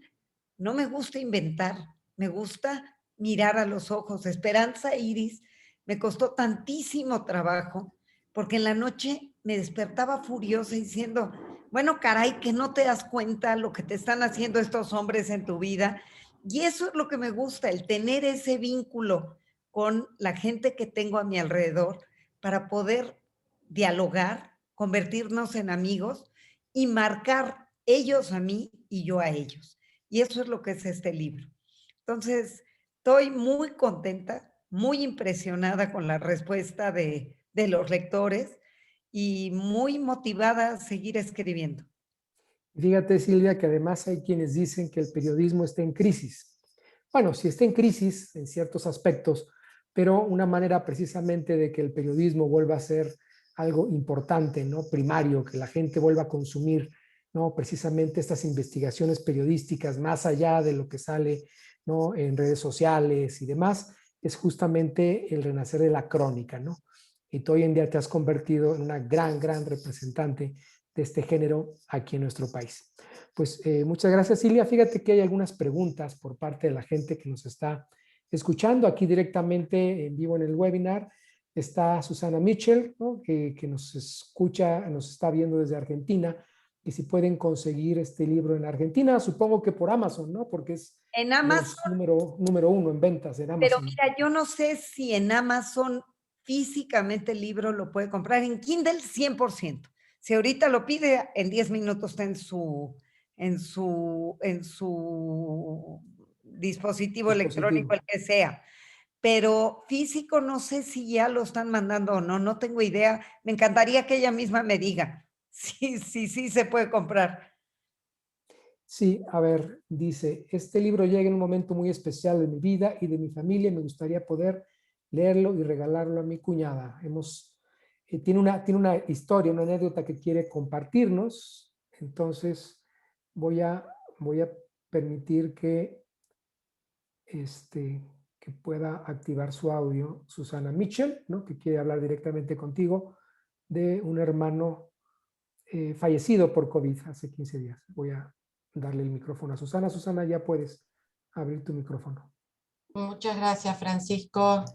no me gusta inventar, me gusta mirar a los ojos. Esperanza Iris me costó tantísimo trabajo porque en la noche me despertaba furiosa diciendo, bueno, caray, que no te das cuenta lo que te están haciendo estos hombres en tu vida. Y eso es lo que me gusta, el tener ese vínculo con la gente que tengo a mi alrededor para poder dialogar, convertirnos en amigos y marcar ellos a mí y yo a ellos. Y eso es lo que es este libro. Entonces, estoy muy contenta, muy impresionada con la respuesta de los lectores y muy motivada a seguir escribiendo. Fíjate, Silvia, que además hay quienes dicen que el periodismo está en crisis. Bueno, si está en crisis en ciertos aspectos, pero una manera precisamente de que el periodismo vuelva a ser algo importante, ¿no? Primario, que la gente vuelva a consumir, ¿no? Precisamente estas investigaciones periodísticas más allá de lo que sale, ¿no? En redes sociales y demás, es justamente el renacer de la crónica, ¿no? Y tú hoy en día te has convertido en una gran representante de este género aquí en nuestro país. Pues muchas gracias, Silvia. Fíjate que hay algunas preguntas por parte de la gente que nos está escuchando aquí directamente en vivo en el webinar. Está Susana Mitchell, ¿no? que nos escucha, nos está viendo desde Argentina, y si pueden conseguir este libro en Argentina, supongo que por Amazon, ¿no? Porque es En Amazon, número uno en ventas en pero Amazon. mira, yo no sé si en Amazon físicamente el libro lo puede comprar. En Kindle 100%. Si ahorita lo pide, en 10 minutos está en su dispositivo electrónico, el que sea. Pero físico no sé si ya lo están mandando o no, no tengo idea. Me encantaría que ella misma me diga sí se puede comprar. Sí, a ver, dice, este libro llega en un momento muy especial de mi vida y de mi familia. Me gustaría poder leerlo y regalarlo a mi cuñada. Tiene una historia, una anécdota que quiere compartirnos. Entonces, voy a permitir que pueda activar su audio Susana Mitchell, ¿no? Que quiere hablar directamente contigo de un hermano fallecido por COVID hace 15 días. Voy a darle el micrófono a Susana. Susana, ya puedes abrir tu micrófono. Muchas gracias, Francisco.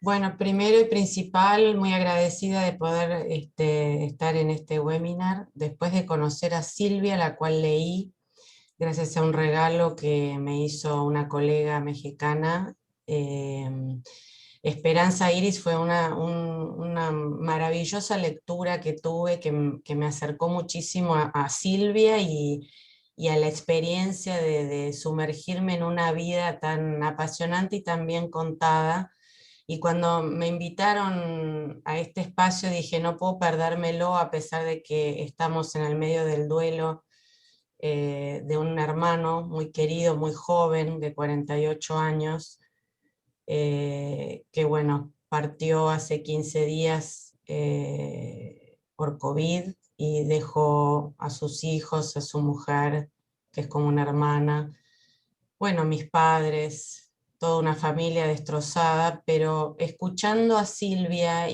Bueno, primero y principal, muy agradecida de poder estar en este webinar, después de conocer a Silvia, la cual leí gracias a un regalo que me hizo una colega mexicana. Esperanza Iris fue una maravillosa lectura que tuve, que me acercó muchísimo a Silvia y a la experiencia de sumergirme en una vida tan apasionante y tan bien contada. Y cuando me invitaron a este espacio dije, no puedo perdérmelo a pesar de que estamos en el medio del duelo de un hermano muy querido, muy joven, de 48 años, que bueno, partió hace 15 días por COVID y dejó a sus hijos, a su mujer, que es como una hermana, bueno, mis padres, toda una familia destrozada, pero escuchando a Silvia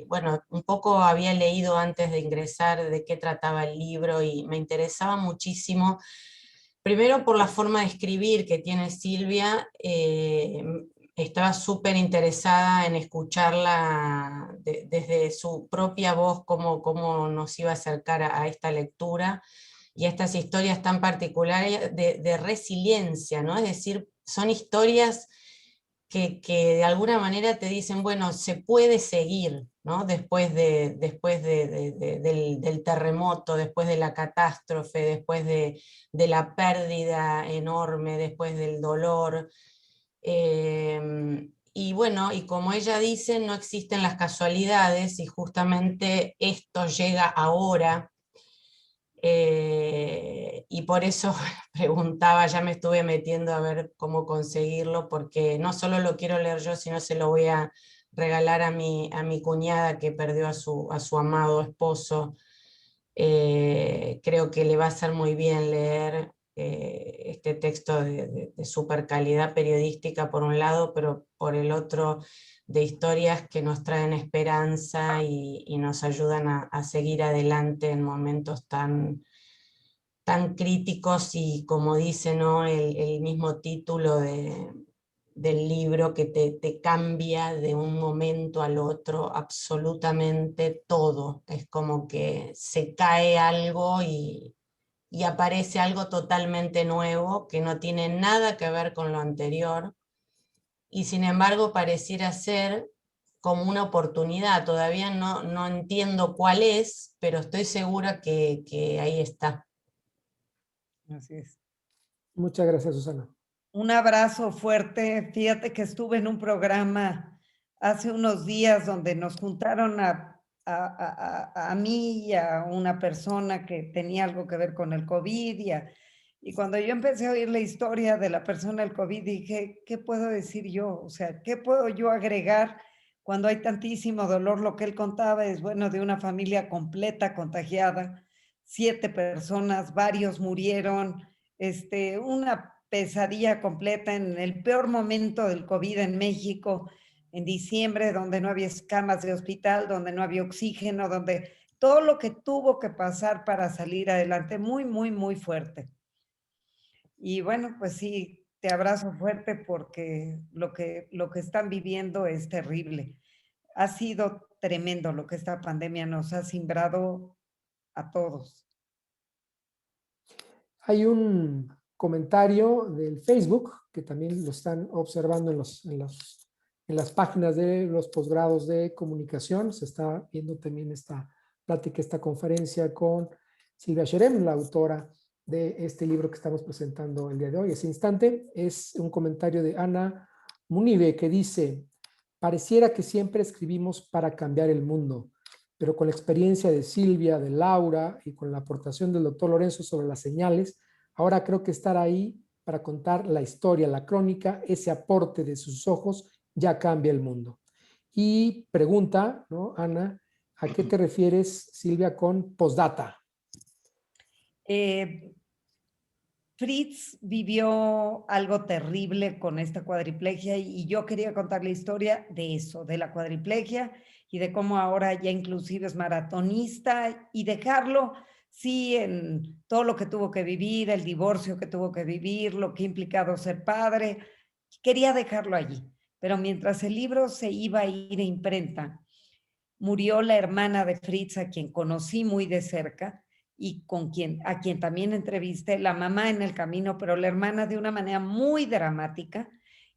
bueno, un poco había leído antes de ingresar de qué trataba el libro y me interesaba muchísimo, primero por la forma de escribir que tiene Silvia. Estaba súper interesada en escucharla desde su propia voz, cómo nos iba a acercar a esta lectura y a estas historias tan particulares de resiliencia, ¿no? Es decir, son historias que de alguna manera te dicen, bueno, se puede seguir, ¿no? Después del terremoto, después de la catástrofe, después de la pérdida enorme, después del dolor. Y bueno, y como ella dice, no existen las casualidades y justamente esto llega ahora. Y por eso preguntaba, ya me estuve metiendo a ver cómo conseguirlo, porque no solo lo quiero leer yo, sino se lo voy a regalar a mi cuñada que perdió a su amado esposo. Creo que le va a hacer muy bien leer este texto de super calidad periodística por un lado, pero por el otro de historias que nos traen esperanza y nos ayudan a seguir adelante en momentos tan críticos y como dice, ¿no? el mismo título del libro que te cambia de un momento al otro absolutamente todo. Es como que se cae algo y aparece algo totalmente nuevo que no tiene nada que ver con lo anterior y sin embargo pareciera ser como una oportunidad. Todavía no entiendo cuál es, pero estoy segura que ahí está. Así es. Muchas gracias, Susana. Un abrazo fuerte. Fíjate que estuve en un programa hace unos días donde nos juntaron a mí y a una persona que tenía algo que ver con el COVID Y cuando yo empecé a oír la historia de la persona del COVID, dije, ¿qué puedo decir yo? O sea, ¿qué puedo yo agregar cuando hay tantísimo dolor? Lo que él contaba es, bueno, de una familia completa contagiada, 7 personas, varios murieron, una pesadilla completa en el peor momento del COVID en México, en diciembre, donde no había camas de hospital, donde no había oxígeno, donde todo lo que tuvo que pasar para salir adelante, muy, muy, muy fuerte. Y bueno, pues sí, te abrazo fuerte porque lo que están viviendo es terrible. Ha sido tremendo lo que esta pandemia nos ha simbrado a todos. Hay un comentario del Facebook que también lo están observando en las páginas de los posgrados de comunicación. Se está viendo también esta plática, esta conferencia con Silvia Sherem, la autora de este libro que estamos presentando el día de hoy. Ese instante es un comentario de Ana Munive que dice: pareciera que siempre escribimos para cambiar el mundo, pero con la experiencia de Silvia, de Laura y con la aportación del doctor Lorenzo sobre las señales, ahora creo que estar ahí para contar la historia, la crónica, ese aporte de sus ojos ya cambia el mundo. Y pregunta, ¿no, Ana, a qué te refieres, Silvia, con postdata? Fritz vivió algo terrible con esta cuadriplegia y yo quería contar la historia de eso, de la cuadriplegia y de cómo ahora ya inclusive es maratonista y dejarlo, sí, en todo lo que tuvo que vivir, el divorcio que tuvo que vivir, lo que ha implicado ser padre. Quería dejarlo allí, pero mientras el libro se iba a ir a imprenta, murió la hermana de Fritz, a quien conocí muy de cerca y a quien también entrevisté, la mamá en el camino, pero la hermana de una manera muy dramática.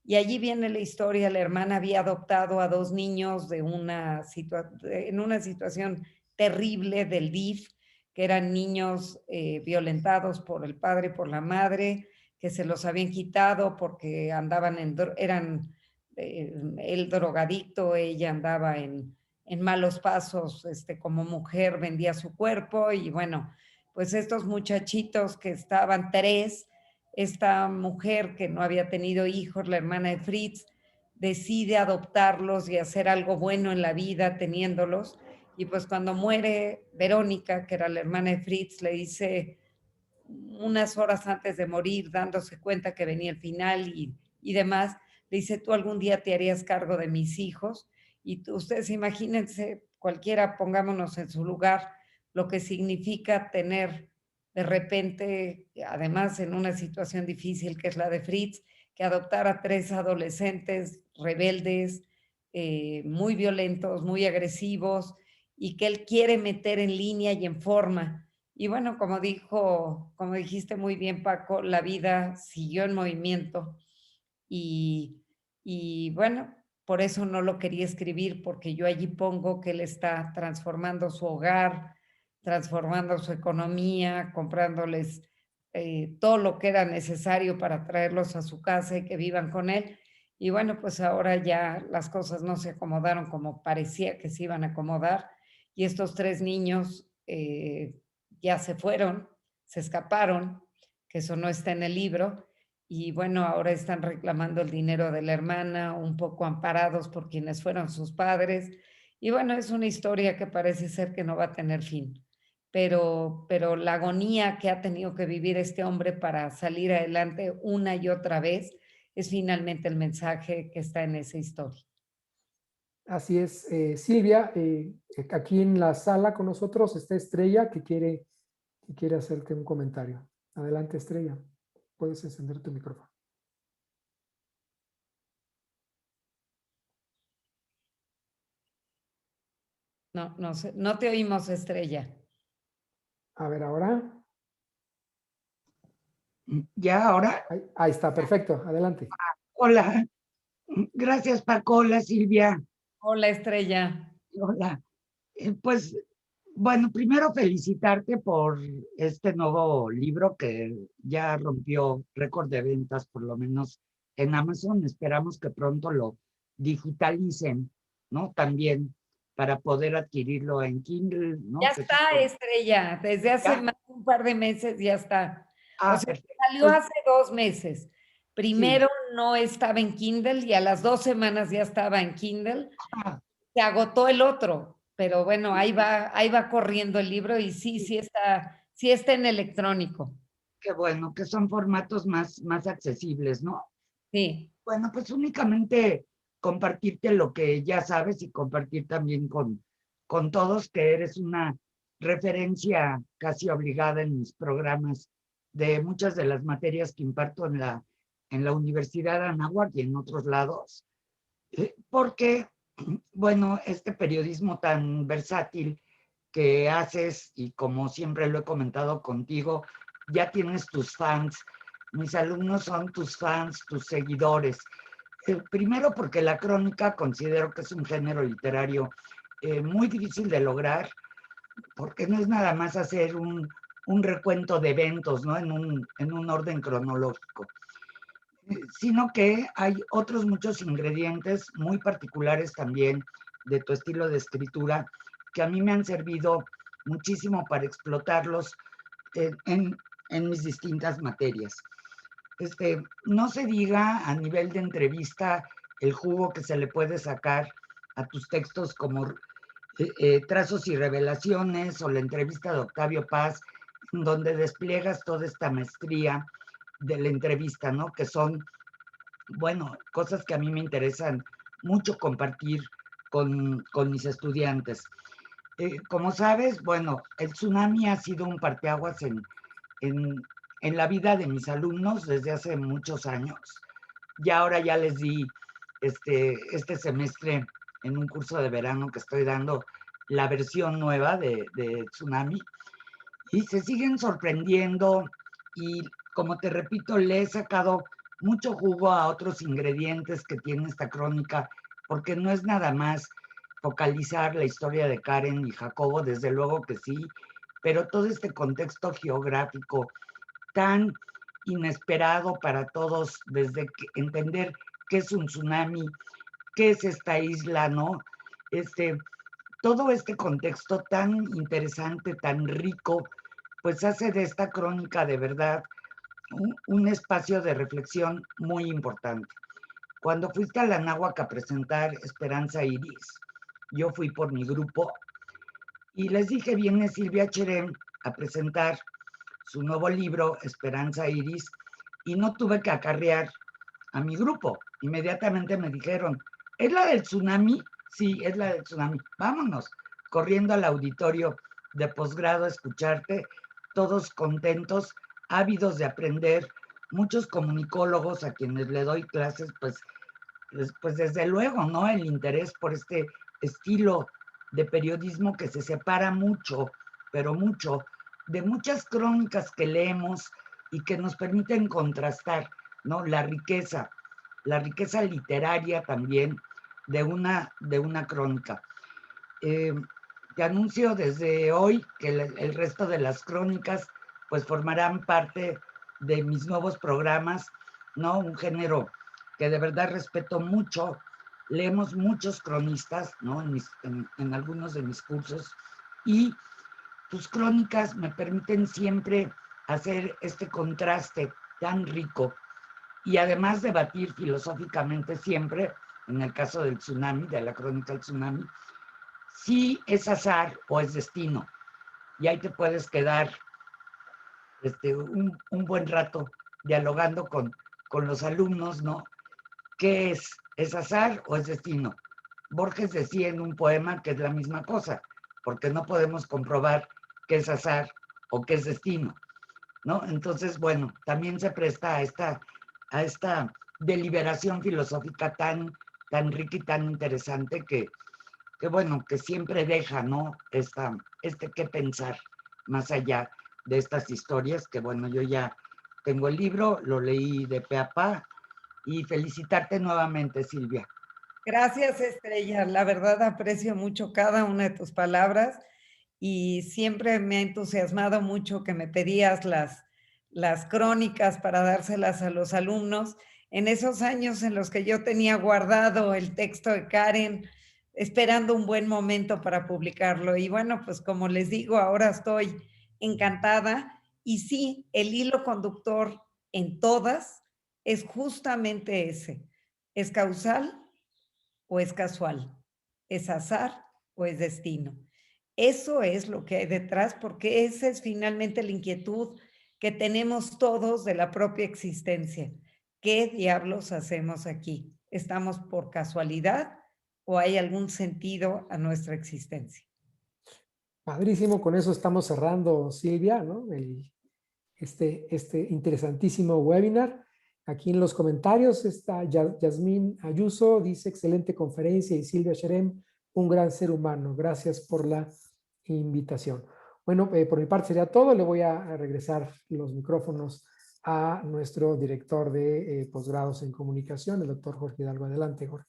Y allí viene la historia. La hermana había adoptado a 2 niños en una situación terrible del DIF, que eran niños violentados por el padre y por la madre, que se los habían quitado porque eran el drogadicto, ella andaba en malos pasos, como mujer vendía su cuerpo y bueno, pues estos muchachitos que estaban 3, esta mujer que no había tenido hijos, la hermana de Fritz, decide adoptarlos y hacer algo bueno en la vida teniéndolos. Y pues cuando muere Verónica, que era la hermana de Fritz, le dice unas horas antes de morir, dándose cuenta que venía el final y demás, le dice, tú algún día te harías cargo de mis hijos. Y ustedes imagínense, cualquiera, pongámonos en su lugar, lo que significa tener de repente, además en una situación difícil que es la de Fritz, que adoptar a 3 adolescentes rebeldes, muy violentos, muy agresivos, y que él quiere meter en línea y en forma. Y bueno, como dijiste muy bien, Paco, la vida siguió en movimiento y bueno, por eso no lo quería escribir, porque yo allí pongo que él está transformando su hogar, transformando su economía, comprándoles todo lo que era necesario para traerlos a su casa y que vivan con él. Y bueno, pues ahora ya las cosas no se acomodaron como parecía que se iban a acomodar. Y estos 3 niños ya se fueron, se escaparon, que eso no está en el libro, y bueno, ahora están reclamando el dinero de la hermana, un poco amparados por quienes fueron sus padres. Y bueno, es una historia que parece ser que no va a tener fin. Pero la agonía que ha tenido que vivir este hombre para salir adelante una y otra vez es finalmente el mensaje que está en esa historia. Así es, Silvia, aquí en la sala con nosotros está Estrella que quiere hacerte un comentario. Adelante, Estrella. Puedes encender tu micrófono. No sé, no te oímos, Estrella. A ver, ahora. ¿Ya ahora? Ahí está, perfecto. Adelante. Hola. Gracias, Paco. Hola, Silvia. Hola, Estrella. Hola. Pues, bueno, primero felicitarte por este nuevo libro que ya rompió récord de ventas, por lo menos en Amazon. Esperamos que pronto lo digitalicen, ¿no? También para poder adquirirlo en Kindle, ¿no? Ya está, Estrella. Desde hace más de un par de meses ya está. O sea, perfecto. salió hace 2 meses. Primero no estaba en Kindle y a las 2 semanas ya estaba en Kindle. Ah, Se agotó el otro, pero bueno, ahí va corriendo el libro y sí está en electrónico. qué bueno, que son formatos más accesibles, ¿no? Sí. Bueno, pues únicamente compartirte lo que ya sabes y compartir también con todos que eres una referencia casi obligada en mis programas de muchas de las materias que imparto en la Universidad de Anáhuac y en otros lados, porque, bueno, este periodismo tan versátil que haces y como siempre lo he comentado contigo, ya tienes tus fans. Mis alumnos son tus fans, tus seguidores. Primero porque la crónica considero que es un género literario muy difícil de lograr, porque no es nada más hacer un recuento de eventos, ¿no? En un orden cronológico, sino que hay otros muchos ingredientes muy particulares también de tu estilo de escritura que a mí me han servido muchísimo para explotarlos en mis distintas materias. No se diga a nivel de entrevista el jugo que se le puede sacar a tus textos como Trazos y Revelaciones o la entrevista de Octavio Paz, donde despliegas toda esta maestría de la entrevista, ¿no? Que son, bueno, cosas que a mí me interesan mucho compartir con mis estudiantes. Como sabes, bueno, el tsunami ha sido un parteaguas en la vida de mis alumnos desde hace muchos años. Y ahora ya les di este semestre en un curso de verano que estoy dando la versión nueva de Tsunami y se siguen sorprendiendo y como te repito, le he sacado mucho jugo a otros ingredientes que tiene esta crónica porque no es nada más focalizar la historia de Karen y Jacobo, desde luego que sí, pero todo este contexto geográfico tan inesperado para todos, desde entender qué es un tsunami, qué es esta isla, ¿no? Todo este contexto tan interesante, tan rico, pues hace de esta crónica de verdad un espacio de reflexión muy importante. Cuando fuiste a la Anáhuac a presentar Esperanza Iris, yo fui por mi grupo y les dije, viene Silvia Cherem a presentar su nuevo libro, Esperanza Iris, y no tuve que acarrear a mi grupo. Inmediatamente me dijeron, ¿es la del tsunami? Sí, es la del tsunami. Vámonos, corriendo al auditorio de posgrado a escucharte, todos contentos, ávidos de aprender, muchos comunicólogos a quienes le doy clases, pues desde luego, ¿no? El interés por este estilo de periodismo que se separa mucho, pero mucho, de muchas crónicas que leemos y que nos permiten contrastar, ¿no? La riqueza literaria también de una crónica. Te anuncio desde hoy que el resto de las crónicas pues formarán parte de mis nuevos programas, ¿no? Un género que de verdad respeto mucho. Leemos muchos cronistas, ¿no? En algunos de mis cursos y tus crónicas me permiten siempre hacer este contraste tan rico y además debatir filosóficamente siempre, en el caso del tsunami, de la crónica del tsunami, si es azar o es destino. Y ahí te puedes quedar un buen rato dialogando con los alumnos, ¿no? ¿Qué es? ¿Es azar o es destino? Borges decía en un poema que es la misma cosa, porque no podemos comprobar qué es azar o qué es destino, ¿no? Entonces, bueno, también se presta a esta deliberación filosófica tan rica y tan interesante que bueno, que siempre deja, ¿no? Qué pensar más allá de estas historias, que bueno, yo ya tengo el libro, lo leí de pe a pa, y felicitarte nuevamente, Silvia. Gracias, Estrella. La verdad aprecio mucho cada una de tus palabras y siempre me ha entusiasmado mucho que me pedías las crónicas para dárselas a los alumnos. En esos años en los que yo tenía guardado el texto de Karen, esperando un buen momento para publicarlo. Y bueno, pues como les digo, ahora estoy encantada Y sí, el hilo conductor en todas es justamente ese. ¿Es causal o es casual? ¿Es azar o es destino? Eso es lo que hay detrás, porque esa es finalmente la inquietud que tenemos todos de la propia existencia. ¿Qué diablos hacemos aquí? ¿Estamos por casualidad o hay algún sentido a nuestra existencia? Padrísimo, con eso estamos cerrando, Silvia, ¿no? Este interesantísimo webinar. Aquí en los comentarios está Yasmín Ayuso, dice excelente conferencia, y Silvia Sherem, un gran ser humano. Gracias por la invitación. Bueno, por mi parte sería todo. Le voy a regresar los micrófonos a nuestro director de posgrados en comunicación, el doctor Jorge Hidalgo. Adelante, Jorge.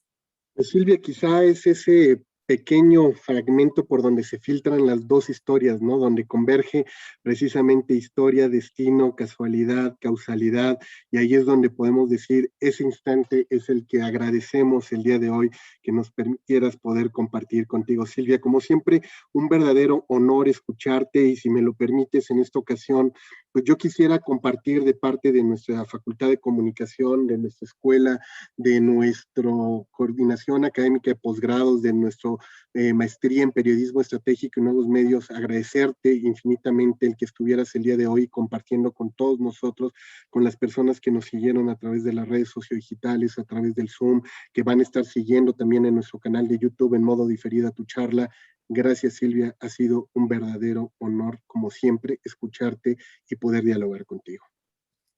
Pues Silvia, quizá es ese pequeño fragmento por donde se filtran las dos historias, ¿no? Donde converge precisamente historia, destino, casualidad, causalidad, y ahí es donde podemos decir, ese instante es el que agradecemos el día de hoy, que nos permitieras poder compartir contigo, Silvia. Como siempre, un verdadero honor escucharte, y si me lo permites en esta ocasión, pues yo quisiera compartir de parte de nuestra Facultad de Comunicación, de nuestra escuela, de nuestra coordinación académica de posgrados, de nuestra maestría en periodismo estratégico y nuevos medios, agradecerte infinitamente el que estuvieras el día de hoy compartiendo con todos nosotros, con las personas que nos siguieron a través de las redes sociodigitales, a través del Zoom, que van a estar siguiendo también en nuestro canal de YouTube en modo diferida tu charla. Gracias, Silvia. Ha sido un verdadero honor, como siempre, escucharte y poder dialogar contigo.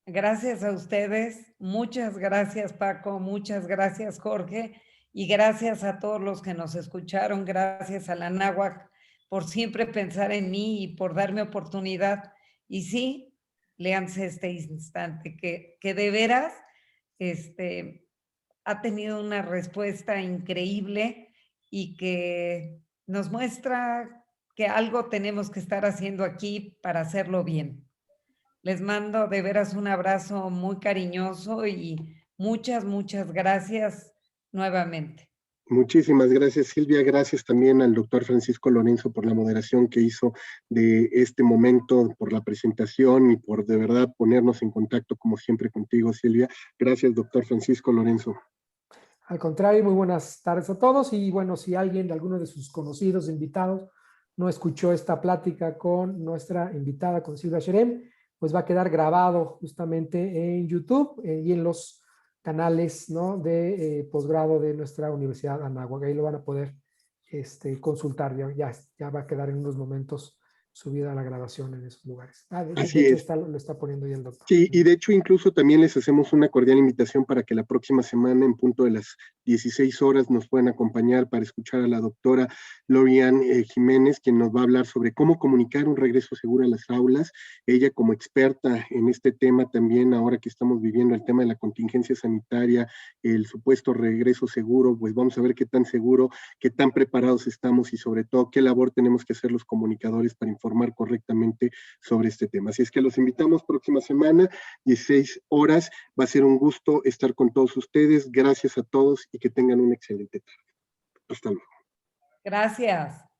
Gracias a ustedes. Muchas gracias, Paco. Muchas gracias, Jorge. Y gracias a todos los que nos escucharon. Gracias a la Náhuac por siempre pensar en mí y por darme oportunidad. Y sí, léanse este instante, que de veras ha tenido una respuesta increíble y que nos muestra que algo tenemos que estar haciendo aquí para hacerlo bien. Les mando de veras un abrazo muy cariñoso y muchas, muchas gracias nuevamente. Muchísimas gracias, Silvia. Gracias también al doctor Francisco Lorenzo por la moderación que hizo de este momento, por la presentación y por de verdad ponernos en contacto como siempre contigo, Silvia. Gracias, doctor Francisco Lorenzo. Al contrario, muy buenas tardes a todos. Y bueno, si alguien de alguno de sus conocidos invitados no escuchó esta plática con nuestra invitada, con Silvia Sherem, pues va a quedar grabado justamente en YouTube y en los canales, ¿no?, de posgrado de nuestra Universidad Anáhuac. Ahí lo van a poder consultar. Ya va a quedar en unos momentos subida la grabación en esos lugares. De hecho, lo está poniendo ya el doctor. Sí, y de hecho incluso también les hacemos una cordial invitación para que la próxima semana en punto de las 16 horas nos puedan acompañar para escuchar a la doctora Lorian Jiménez, quien nos va a hablar sobre cómo comunicar un regreso seguro a las aulas. Ella como experta en este tema también, ahora que estamos viviendo el tema de la contingencia sanitaria, el supuesto regreso seguro, pues vamos a ver qué tan seguro, qué tan preparados estamos y sobre todo qué labor tenemos que hacer los comunicadores para informar correctamente sobre este tema. Así es que los invitamos próxima semana, 16 horas. Va a ser un gusto estar con todos ustedes. Gracias a todos y que tengan una excelente tarde. Hasta luego. Gracias.